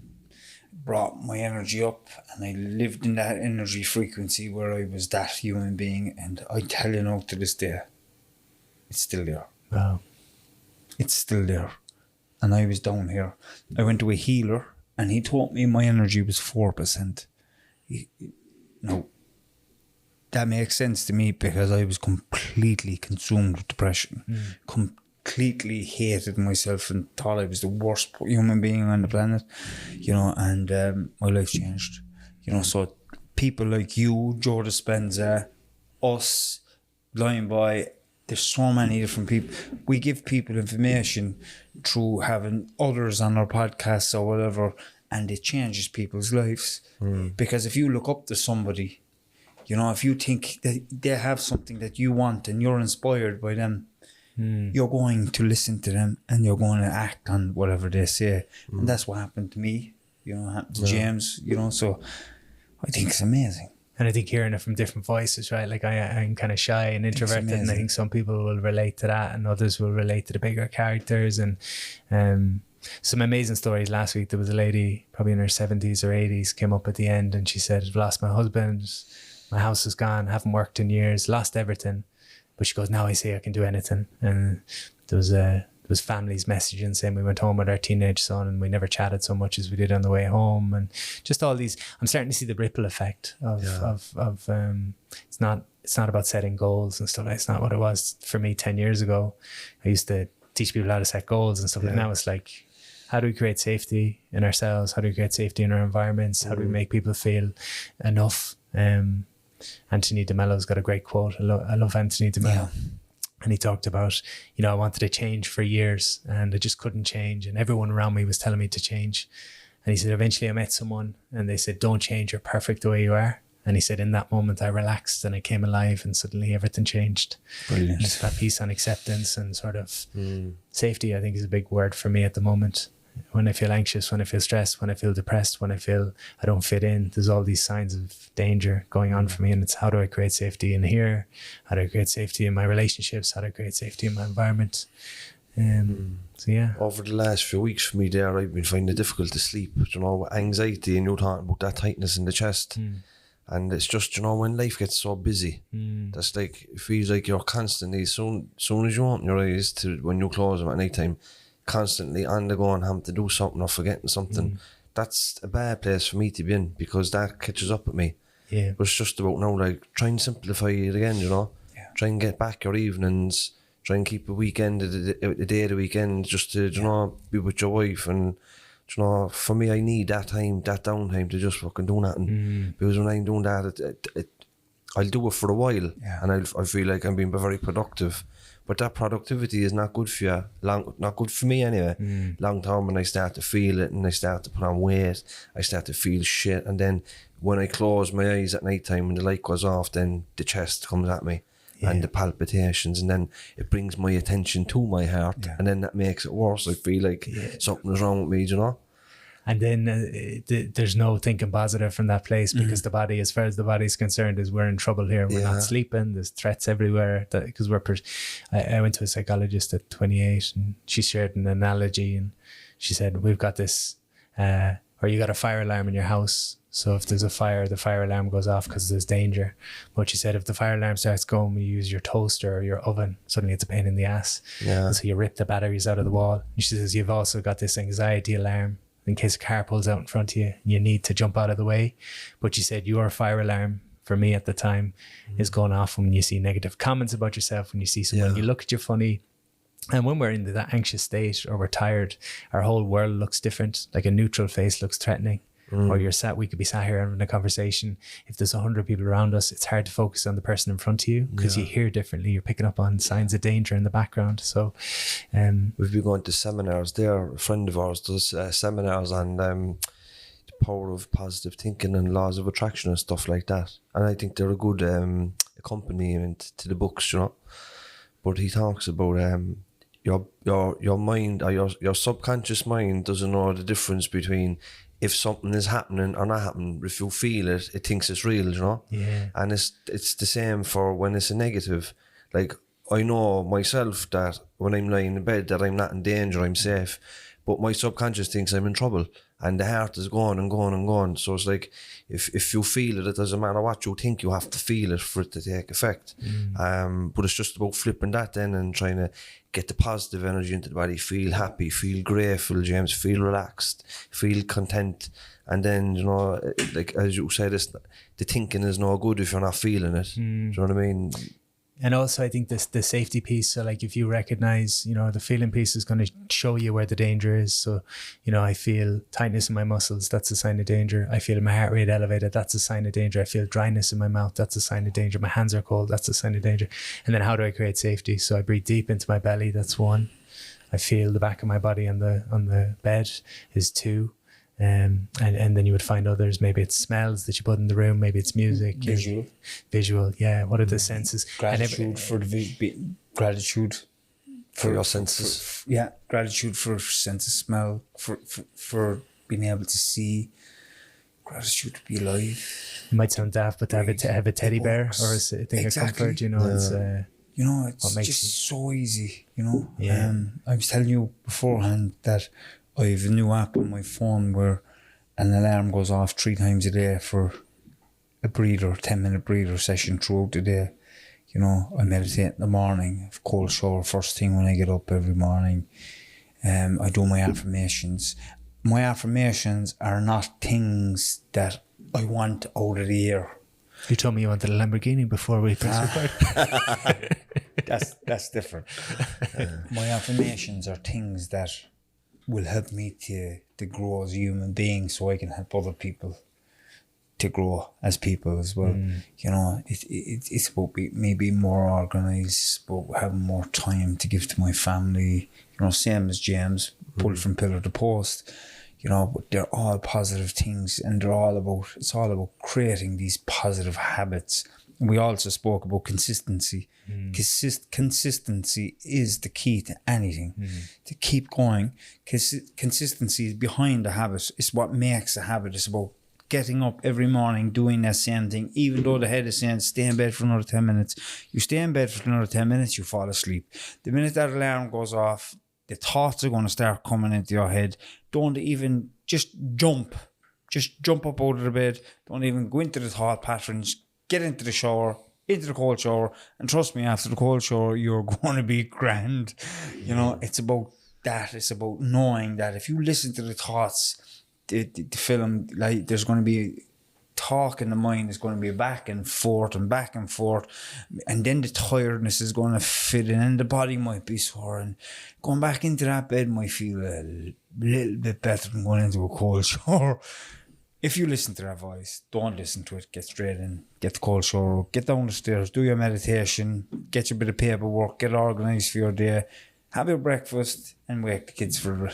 Brought my energy up, and I lived in that energy frequency where I was that human being. And I tell you now, to this day, it's still there. Wow. It's still there. And I was down here. I went to a healer, and he told me my energy was 4%. Now, that makes sense to me because I was completely consumed with depression. Completely hated myself and thought I was the worst human being on the planet, you know, and my life changed, you know. So people like you, Joe Dispenza, us, Blind Boy, there's so many different people. We give people information through having others on our podcasts or whatever, and it changes people's lives. Because if you look up to somebody, you know, if you think that they have something that you want and you're inspired by them, you're going to listen to them and you're going to act on whatever they say. And that's what happened to me, you know, happened to James, you know, so I think it's amazing. And I think hearing it from different voices, right? Like I'm kind of shy and introverted, and I think some people will relate to that and others will relate to the bigger characters. And some amazing stories. Last week there was a lady probably in her 70s or 80s came up at the end, and she said, I've lost my husband, my house is gone, haven't worked in years, lost everything. But she goes, now I say I can do anything. And there was families messaging saying we went home with our teenage son and we never chatted so much as we did on the way home. And just all these, I'm starting to see the ripple effect of it's not about setting goals and stuff. It's not what it was for me 10 years ago. I used to teach people how to set goals and stuff. Like now it's like, how do we create safety in ourselves? How do we create safety in our environments? How do we make people feel enough? Anthony DeMello's got a great quote. I love Anthony DeMello. And he talked about, you know, I wanted to change for years and I just couldn't change. And everyone around me was telling me to change. And he said, eventually I met someone and they said, don't change, you're perfect the way you are. And he said, in that moment I relaxed and I came alive and suddenly everything changed. Brilliant. And it's that peace and acceptance and sort of safety, I think, is a big word for me at the moment. When I feel anxious, when I feel stressed, when I feel depressed, when I feel I don't fit in, there's all these signs of danger going on for me. And it's how do I create safety in here? How do I create safety in my relationships? How do I create safety in my environment? So yeah. Over the last few weeks for me there, I've been finding it difficult to sleep. You know, anxiety, and you're talking about that tightness in the chest. And it's just, you know, when life gets so busy, that's like, it feels like you're constantly, soon as you open your eyes to when you close them at night time, constantly on the go and having to do something or forgetting something. That's a bad place for me to be in because that catches up with me. Yeah. But it's just about now, like, try and simplify it again, you know? Yeah. Try and get back your evenings, try and keep a weekend, a day of the weekend, just to, you know, be with your wife. And, you know, for me, I need that time, that downtime to just fucking do nothing. Because when I'm doing that, I'll do it for a while and I feel like I'm being very productive. But that productivity is not good for you, not good for me anyway. Long term, when I start to feel it and I start to put on weight, I start to feel shit. And then when I close my eyes at night time and the light goes off, then the chest comes at me and the palpitations, and then it brings my attention to my heart and then that makes it worse. I feel like something is wrong with me, you know? And then there's no thinking positive from that place, because the body, as far as the body's concerned, is we're in trouble here. We're not sleeping. There's threats everywhere. Because I went to a psychologist at 28, and she shared an analogy, and she said, we've got this, or you got a fire alarm in your house. So if there's a fire, the fire alarm goes off because there's danger. But she said if the fire alarm starts going when you use your toaster or your oven, suddenly it's a pain in the ass. Yeah. And so you rip the batteries out of the wall. And she says you've also got this anxiety alarm in case a car pulls out in front of you and you need to jump out of the way. But she said your fire alarm, for me at the time, is going off when you see negative comments about yourself, when you see someone, you look at you funny. And when we're in that anxious state or we're tired, our whole world looks different. Like a neutral face looks threatening. Or we could be sat here having a conversation. If there's 100 people around us, it's hard to focus on the person in front of you because you hear differently. You're picking up on signs of danger in the background. So we've been going to seminars there. A friend of ours does seminars on the power of positive thinking and laws of attraction and stuff like that. And I think they're a good accompaniment to the books, you know. But he talks about your mind, or your subconscious mind doesn't know the difference between if something is happening or not happening. If you feel it, it thinks it's real, you know? Yeah. And it's the same for when it's a negative. Like, I know myself that when I'm lying in bed that I'm not in danger, I'm safe. But my subconscious thinks I'm in trouble. And the heart is going and going and going. So it's like, if you feel it, it doesn't matter what you think, you have to feel it for it to take effect. But it's just about flipping that then and trying to get the positive energy into the body, feel happy, feel grateful, James, feel relaxed, feel content. And then, you know, like as you said, the thinking is no good if you're not feeling it. Do you know what I mean? And also I think the safety piece, so like if you recognize, you know, the feeling piece is going to show you where the danger is. So, you know, I feel tightness in my muscles, that's a sign of danger. I feel my heart rate elevated, that's a sign of danger. I feel dryness in my mouth, that's a sign of danger. My hands are cold, that's a sign of danger. And then how do I create safety? So I breathe deep into my belly, that's 1. I feel the back of my body on the bed is 2. And then you would find others. Maybe it's smells that you put in the room. Maybe it's music. Visual. Yeah. What are the senses? Gratitude for your senses. Gratitude for sense of smell. For being able to see. Gratitude to be alive. It might sound daft, but to have a teddy bear or a thing of comfort, you know, it's. You know, it's just so easy. You know. Yeah. I was telling you beforehand that I have a new app on my phone where an alarm goes off 3 times a day for a 10-minute breather session throughout the day. You know, I meditate in the morning, have a cold shower first thing when I get up every morning. I do my affirmations. My affirmations are not things that I want out of the year. You told me you wanted a Lamborghini before we press record. That's different. My affirmations are things that will help me to grow as a human being, so I can help other people to grow as people as well. You know, it's about me being more organised, about having more time to give to my family. You know, same as James, pulled from pillar to post. You know, but they're all positive things, and it's all about creating these positive habits. And we also spoke about consistency. Consistency is the key to anything. To keep going. Consistency is behind the habit. It's what makes a habit. It's about getting up every morning, doing that same thing, even though the head is saying, stay in bed for another 10 minutes. You stay in bed for another 10 minutes, you fall asleep. The minute that alarm goes off, the thoughts are going to start coming into your head. Don't even, just jump up out of the bed. Don't even go into the thought patterns. Get into the shower, into the cold shower, and trust me, after the cold shower, you're going to be grand. You know, it's about that. It's about knowing that if you listen to the thoughts, the film, like, there's going to be talk in the mind, is going to be back and forth, and then the tiredness is going to fit in, and the body might be sore, and going back into that bed might feel a little bit better than going into a cold shower. If you listen to that voice, don't listen to it. Get straight in, get the cold shower, get down the stairs, do your meditation, get your bit of paperwork, get organised for your day, have your breakfast, and wake the kids for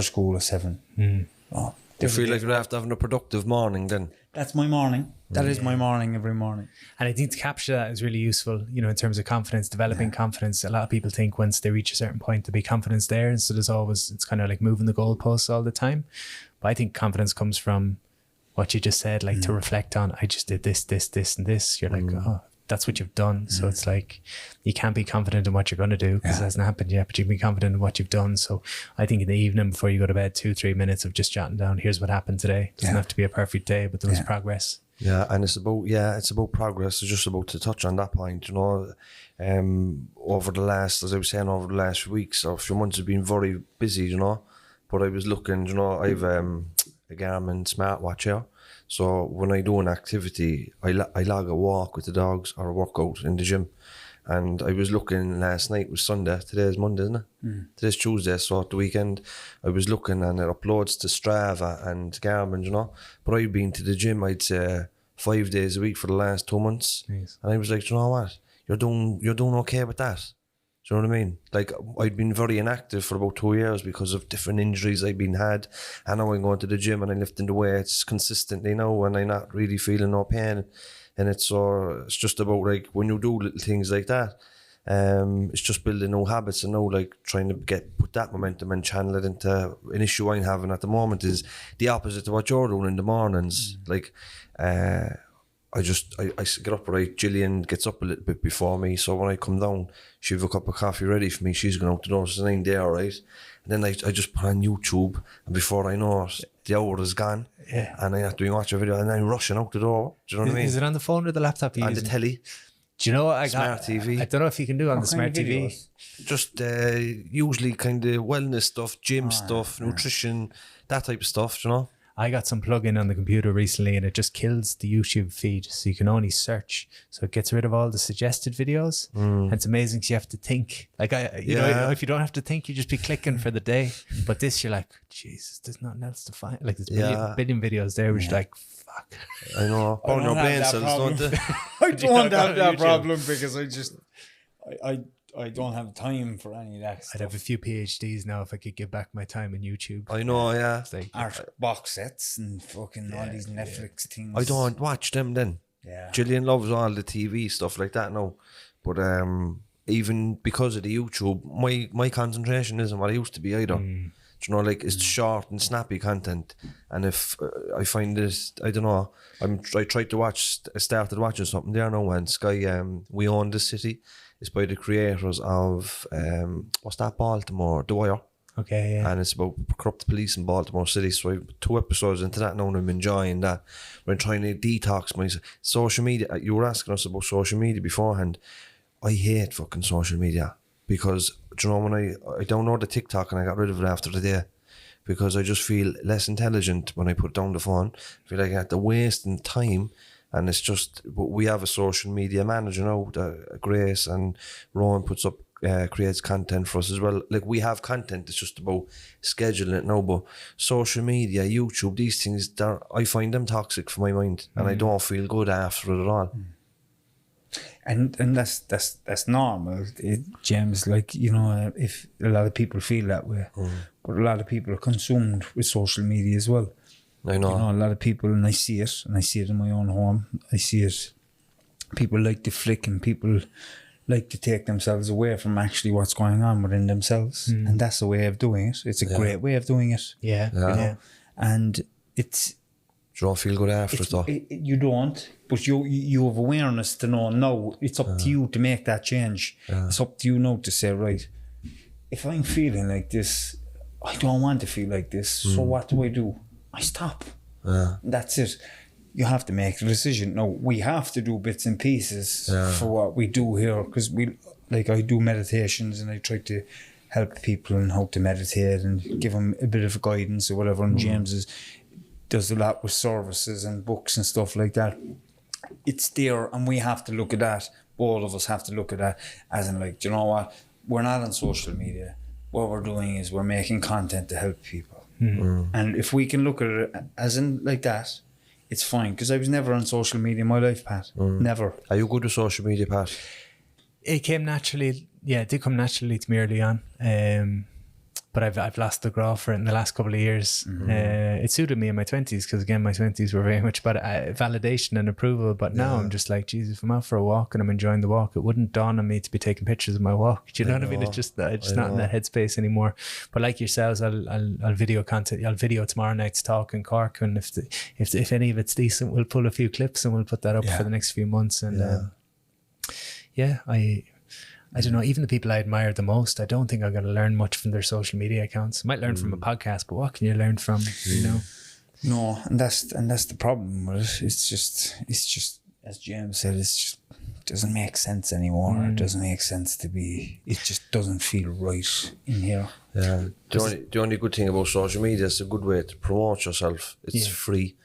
school at 7. Oh, you feel like you're after having a productive morning then? That's my morning. That is my morning every morning. And I think to capture that is really useful, you know, in terms of confidence, developing confidence. A lot of people think once they reach a certain point, there'll be confidence there. And so it's kind of like moving the goalposts all the time. But I think confidence comes from what you just said, like to reflect on, I just did this, and this. You're like, oh, that's what you've done. So it's like, you can't be confident in what you're going to do because it hasn't happened yet, but you can be confident in what you've done. So I think in the evening before you go to bed, 2-3 minutes of just jotting down, here's what happened today. Doesn't have to be a perfect day, but there was progress. Yeah, and it's about progress. It's just about to touch on that point, you know. Over the last weeks or few months, have been very busy, you know. But I was looking, you know, I've a Garmin smartwatch here. So when I do an activity, I log a walk with the dogs or a workout in the gym. And I was looking last night, was Sunday, today's Monday, isn't it? Today's Tuesday, so at the weekend I was looking and it uploads to Strava and Garmin, you know. But I've been to the gym, I'd say 5 days a week for the last 2 months. Nice. And I was like, you know what, you're doing okay with that. Do you know what I mean? Like, I'd been very inactive for about 2 years because of different injuries I've been had. And now I'm going to the gym and I'm lifting the weights consistently now and I'm not really feeling no pain. And it's just about, like, when you do little things like that, it's just building new habits and now, like, trying to put that momentum and channel it into an issue I'm having at the moment is the opposite to what you're doing in the mornings. Like, I get up right. Gillian gets up a little bit before me, so when I come down, she have a cup of coffee ready for me. She's going out the door, so I'm there, right? And then I just put on YouTube, and before I know it, the hour is gone, and I have to watch a video, and I'm rushing out the door. Do you know what I mean? Is it on the phone or the laptop? On the telly. Do you know what Smart TV. I don't know if you can do it on the smart TV. Just usually kind of wellness stuff, gym stuff, nutrition, that type of stuff. You know. I got some plug-in on the computer recently and it just kills the YouTube feed. So you can only search. So it gets rid of all the suggested videos. And it's amazing because you have to think. Like, you know, if you don't have to think, you just be clicking for the day. But this, you're like, Jesus, there's nothing else to find. Like, there's billion videos there which you're like, fuck. I know. Burn your brain cells, don't they? I don't have that problem because I don't have time for any of that stuff. I'd have a few PhDs now if I could give back my time in YouTube. I know, yeah. It's like, Art box sets and fucking all these Netflix things. I don't watch them then. Yeah. Gillian loves all the TV stuff like that now. But even because of the YouTube, my concentration isn't what it used to be either. Do you know, like, it's short and snappy content. And if I find this, I don't know, I started watching something there now when Sky, We Own This City. It's by the creators of, what's that, Baltimore, The Wire. okay, yeah. And it's about corrupt police in Baltimore City. So I've 2 episodes into that now and I'm enjoying that. We're trying to detox my social media. You were asking us about social media beforehand. I hate fucking social media because, do you know, when I downloaded TikTok and I got rid of it after the day because I just feel less intelligent when I put down the phone. I feel like I have to waste time. And it's just, we have a social media manager now, Grace, and Rowan creates content for us as well. Like, we have content, it's just about scheduling it now. But social media, YouTube, these things, I find them toxic for my mind, and I don't feel good after it at all. And that's normal, James. Like, you know, if a lot of people feel that way, but a lot of people are consumed with social media as well. I know. You know, a lot of people, and I see it in my own home. I see it. People like to flick, and people like to take themselves away from actually what's going on within themselves, and that's a way of doing it. It's a great way of doing it. Yeah. You know? And it's. You don't feel good after it though. You don't, but you have awareness to know. No, it's up to you to make that change. It's up to you now to say, right, if I'm feeling like this, I don't want to feel like this. So what do? I stop. That's it. You have to make the decision. Now, we have to do bits and pieces for what we do here because I do meditations and I try to help people on how to meditate and give them a bit of guidance or whatever. And James does a lot with services and books and stuff like that. It's there, and we have to look at that. All of us have to look at that as in, like, do you know what? We're not on social media. What we're doing is we're making content to help people. And if we can look at it as in like that, it's fine. Because I was never on social media in my life, Pat. Never. Are you good with social media, Pat? It came naturally. Yeah, it did come naturally to me early on. but I've lost the graw for it in the last couple of years. It suited me in my 20s because, again, my 20s were very much about validation and approval. But now I'm just like, Jesus, if I'm out for a walk and I'm enjoying the walk, it wouldn't dawn on me to be taking pictures of my walk. Do you know what I mean? It's just not in that headspace anymore. But like yourselves, I'll video content. I'll video tomorrow night's talk in Cork, and if any of it's decent, we'll pull a few clips and we'll put that up for the next few months. And I don't know, even the people I admire the most, I don't think I'm going to learn much from their social media accounts. I might learn from a podcast, but what can you learn from, you know? No, and that's the problem with it. It's just as James said, it doesn't make sense anymore. It doesn't make sense it just doesn't feel right in here. Yeah. The only good thing about social media is a good way to promote yourself. It's free.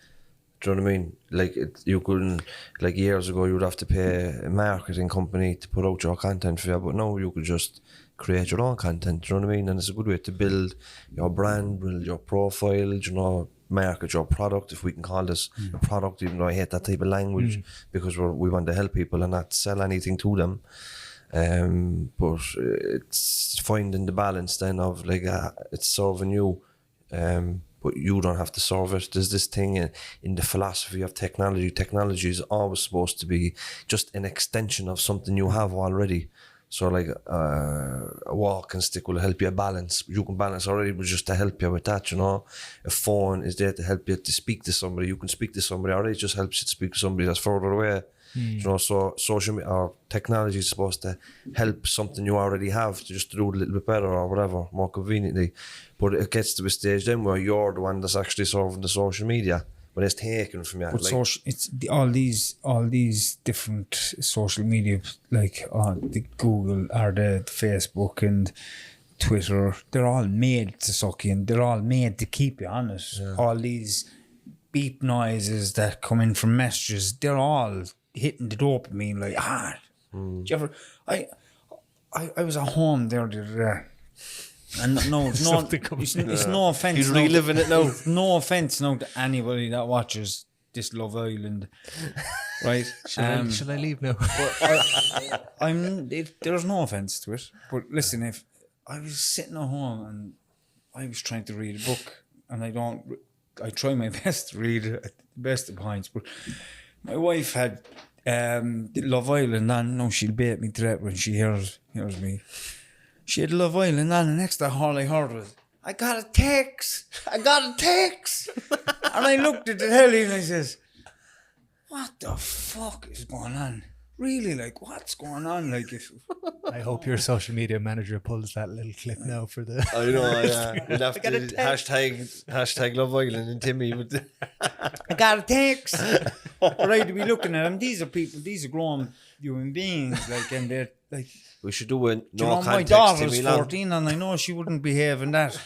Do you know what I mean? Like, you couldn't, like years ago, you would have to pay a marketing company to put out your content for you, but now you could just create your own content. Do you know what I mean? And it's a good way to build your brand, build your profile, you know, market your product, if we can call this a product, even though I hate that type of language, because we want to help people and not sell anything to them. But it's finding the balance then of like, it's serving you, but you don't have to serve it. There's this thing in the philosophy of technology. Technology is always supposed to be just an extension of something you have already. So like a walking stick will help you balance. You can balance already, but just to help you with that, you know. A phone is there to help you to speak to somebody. You can speak to somebody already. It just helps you to speak to somebody that's further away. You know, so social media or technology is supposed to help something you already have to just do it a little bit better or whatever, more conveniently. But it gets to a stage then where you're the one that's actually serving the social media when it's taken from you. But all these different social media, like the Google or the Facebook and Twitter, they're all made to suck in. They're all made to keep you on it. Yeah. All these beep noises that come in from messages, they're all hitting the dopamine like hard. Do you ever? I was at home there the other day. And no, it's no offence. He's reliving it now. No offence now to anybody that watches this Love Island, right? Shall I leave now? There's no offence to it. But listen, if I was sitting at home and I was trying to read a book, and I try my best to read at the best of points, but my wife had Love Island on. No, she'll bait me to that when she hears me. She had Love Island on, and next to all I heard was, I got a text. And I looked at the telly and I says, what the fuck is going on? Really, like, what's going on? Like, I hope your social media manager pulls that little clip now for the... I know, yeah. We'll have to hashtag Love Island and Timmy. I got a text. Right, to be looking at them. These are grown human beings, like, and they're like... We should do a no context. My daughter's 14 and I know she wouldn't behave in that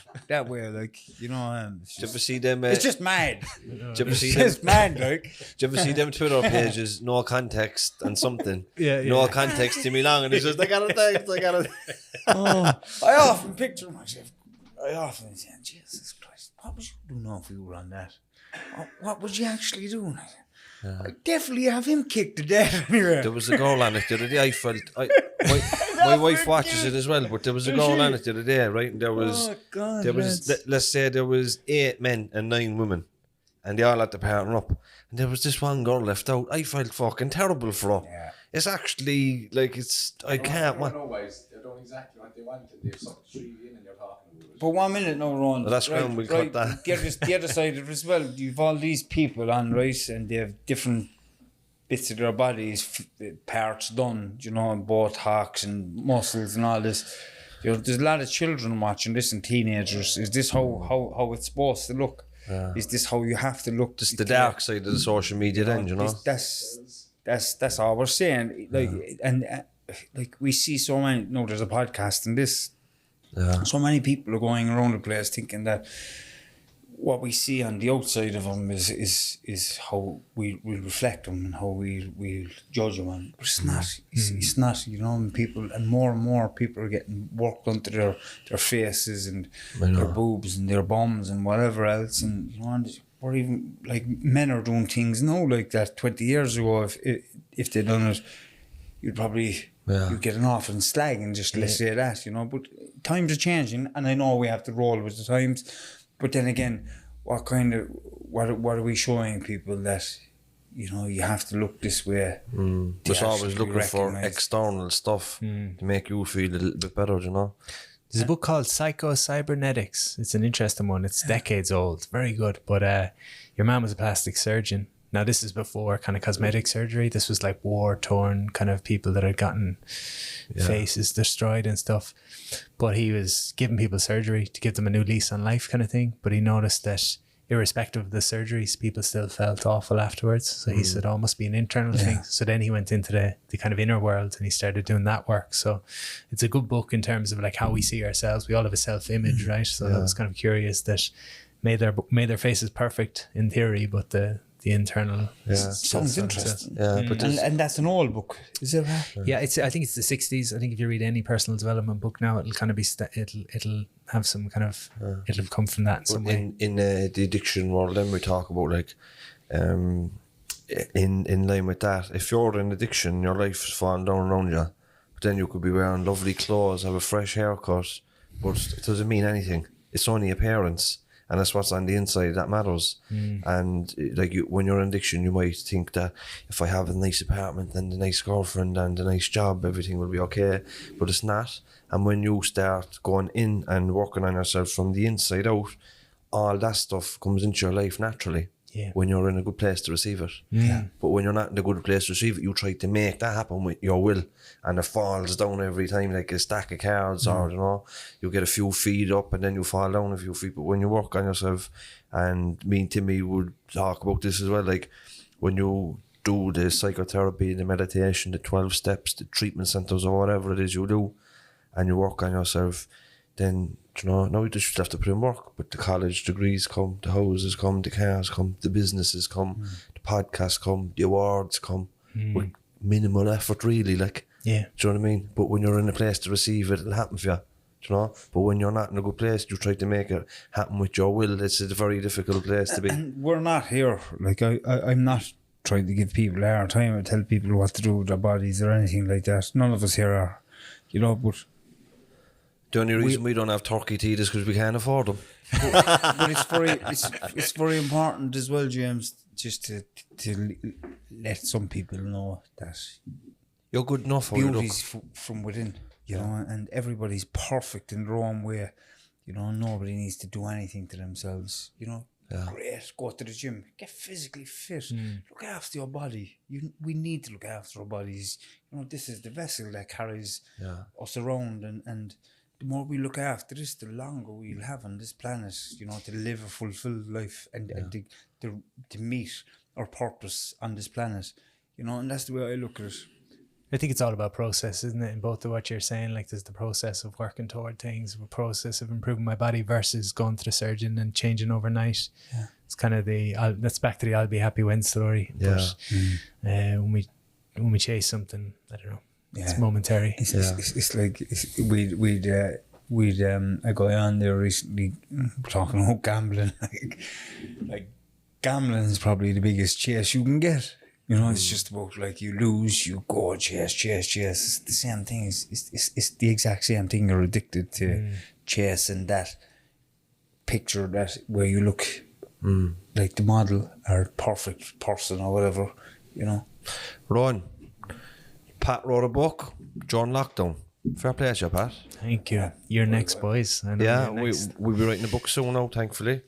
way, like, you know. Did you ever see them? It's just mad. It's just mad, like. Did you ever see them Twitter pages, no context and something? Yeah. No context to me long, and he says, I got a text. I often picture myself. I often say, Jesus Christ, what would you do now if you were on that? What would you actually do? I definitely have him kicked to death anyway. There was a girl on it the other day. I felt my wife watches it as well, but there was a girl on it the other day, right? And there was let's say there was 8 men and 9 women, and they all had to partner up. And there was this one girl left out. I felt fucking terrible for her. Yeah. It's actually like I can't. They don't exactly what they wanted. They've sucked the tree in and they're talking about it. But 1 minute now, Ron. Well, that's when we'll cut that. The other side of it as well. You've all these people on, right, and they have different bits of their bodies, parts done, you know, and Botox and muscles and all this. You know, there's a lot of children watching this and teenagers. Is this how it's supposed to look? Yeah. Is this how you have to look? Just the dark side of the social media, then, you know. That's all we're saying. Like, and like we see so many. No, there's a podcast and this. Yeah. So many people are going around the place thinking that what we see on the outside of them is how we reflect them and how we judge them. And it's not. It's not. You know, and more people are getting worked onto their faces and their boobs and their bums and whatever else. And you know, or even like men are doing things now like that 20 years ago. If they'd done it, you'd probably Yeah. You get an awful slag and just let's say that, you know. But times are changing, and I know we have to roll with the times. But then again, what are we showing people that, you know, you have to look this way? We're always looking for external stuff to make you feel a little bit better, you know. There's a book called Psycho-Cybernetics. It's an interesting one. It's decades old. Very good. But your man was a plastic surgeon. Now, this is before kind of cosmetic surgery. This was like war-torn kind of people that had gotten faces destroyed and stuff. But he was giving people surgery to give them a new lease on life kind of thing. But he noticed that irrespective of the surgeries, people still felt awful afterwards. So he said, oh, it must be an internal thing. So then he went into the kind of inner world and he started doing that work. So it's a good book in terms of like how we see ourselves. We all have a self-image, right? So I was kind of curious that made their faces perfect in theory, but the internal sounds interesting. But and that's an old book, is it right? Yeah, I think it's the 60s. I think if you read any personal development book now, it'll kind of be it'll have some kind of it'll come from that in some way. In the addiction world, then we talk about like in line with that, if you're in addiction, your life is falling down around you, but then you could be wearing lovely clothes, have a fresh haircut, but it doesn't mean anything. It's only appearance. And that's what's on the inside that matters. And like when you're in addiction, you might think that if I have a nice apartment and a nice girlfriend and a nice job, everything will be okay. But it's not. And when you start going in and working on yourself from the inside out, all that stuff comes into your life naturally. Yeah. When you're in a good place to receive it. But when you're not in a good place to receive it, you try to make that happen with your will, and it falls down every time like a stack of cards, or you know, you get a few feet up and then you fall down a few feet. But when you work on yourself, and me and Timmy would talk about this as well, like when you do the psychotherapy, the meditation, the 12 steps, the treatment centres or whatever it is you do, and you work on yourself, then you know, now you just have to put in work. But the college degrees come, the houses come, the cars come, the businesses come, the podcasts come, the awards come, with minimal effort really, like. Yeah. Do you know what I mean? But when you're in a place to receive it, it'll happen for you. Do you know? But when you're not in a good place, you try to make it happen with your will. It's a very difficult place to be. And we're not here, like I'm not trying to give people a hard time or tell people what to do with their bodies or anything like that. None of us here are, you know, but the only reason we don't have turkey teeth is because we can't afford them. but it's very important as well, James, just to let some people know that you're good enough. Beauty's from within, you know, and everybody's perfect in their own way. You know, nobody needs to do anything to themselves. You know, great, go to the gym, get physically fit, look after your body. We need to look after our bodies. You know, this is the vessel that carries us around, and the more we look after this, the longer we'll have on this planet, you know, to live a fulfilled life and to meet our purpose on this planet, you know, and that's the way I look at it. I think it's all about process, isn't it? In both of what you're saying, like there's the process of working toward things, the process of improving my body versus going to the surgeon and changing overnight. Yeah. It's kind of that's back to the I'll be happy when story. Yeah. But when we chase something, I don't know. It's momentary. It's like we'd a guy on there recently talking about gambling. like gambling is probably the biggest chase you can get. You know, it's just about like you lose, you go chase. It's the same thing. It's the exact same thing. You're addicted to chasing that picture that where you look like the model or perfect person or whatever. You know, Ron. Pat wrote a book during lockdown. Fair play to you, Pat. Thank you. You're next, boys. I know we'll be writing a book soon now, thankfully.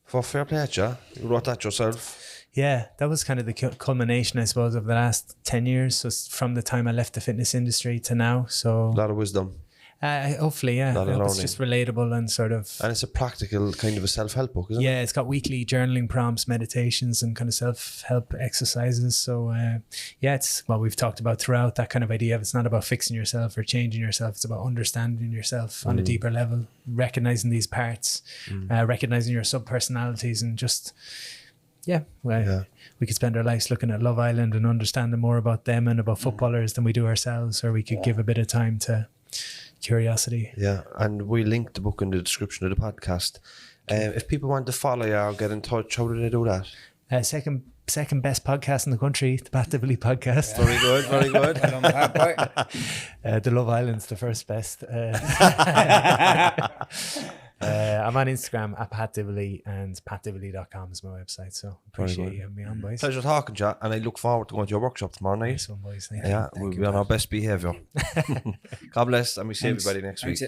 For fair play to you. You wrote that yourself. Yeah, that was kind of the culmination, I suppose, of the last 10 years. So from the time I left the fitness industry to now. So a lot of wisdom. Hopefully, yeah. It's just relatable and sort of... And it's a practical kind of a self-help book, isn't it? Yeah, it's got weekly journaling prompts, meditations and kind of self-help exercises. So it's what we've talked about throughout, that kind of idea of it's not about fixing yourself or changing yourself. It's about understanding yourself on a deeper level, recognizing these parts, recognizing your sub-personalities and just... we could spend our lives looking at Love Island and understanding more about them and about footballers than we do ourselves, or we could give a bit of time to curiosity. Yeah, and we link the book in the description of the podcast. If people want to follow you or get in touch, how do they do that? Second second best podcast in the country, the Pat Divilly Podcast. Very good, very good. The Love Island's the first best. I'm on Instagram at Pat Divilly, and patdivilly.com is my website. So appreciate you having me on, boys. Pleasure talking to you, and I look forward to going to your workshop tomorrow night. Nice one, boys. Thank Yeah, you. we'll be on our best behaviour. God bless, and we see everybody next week.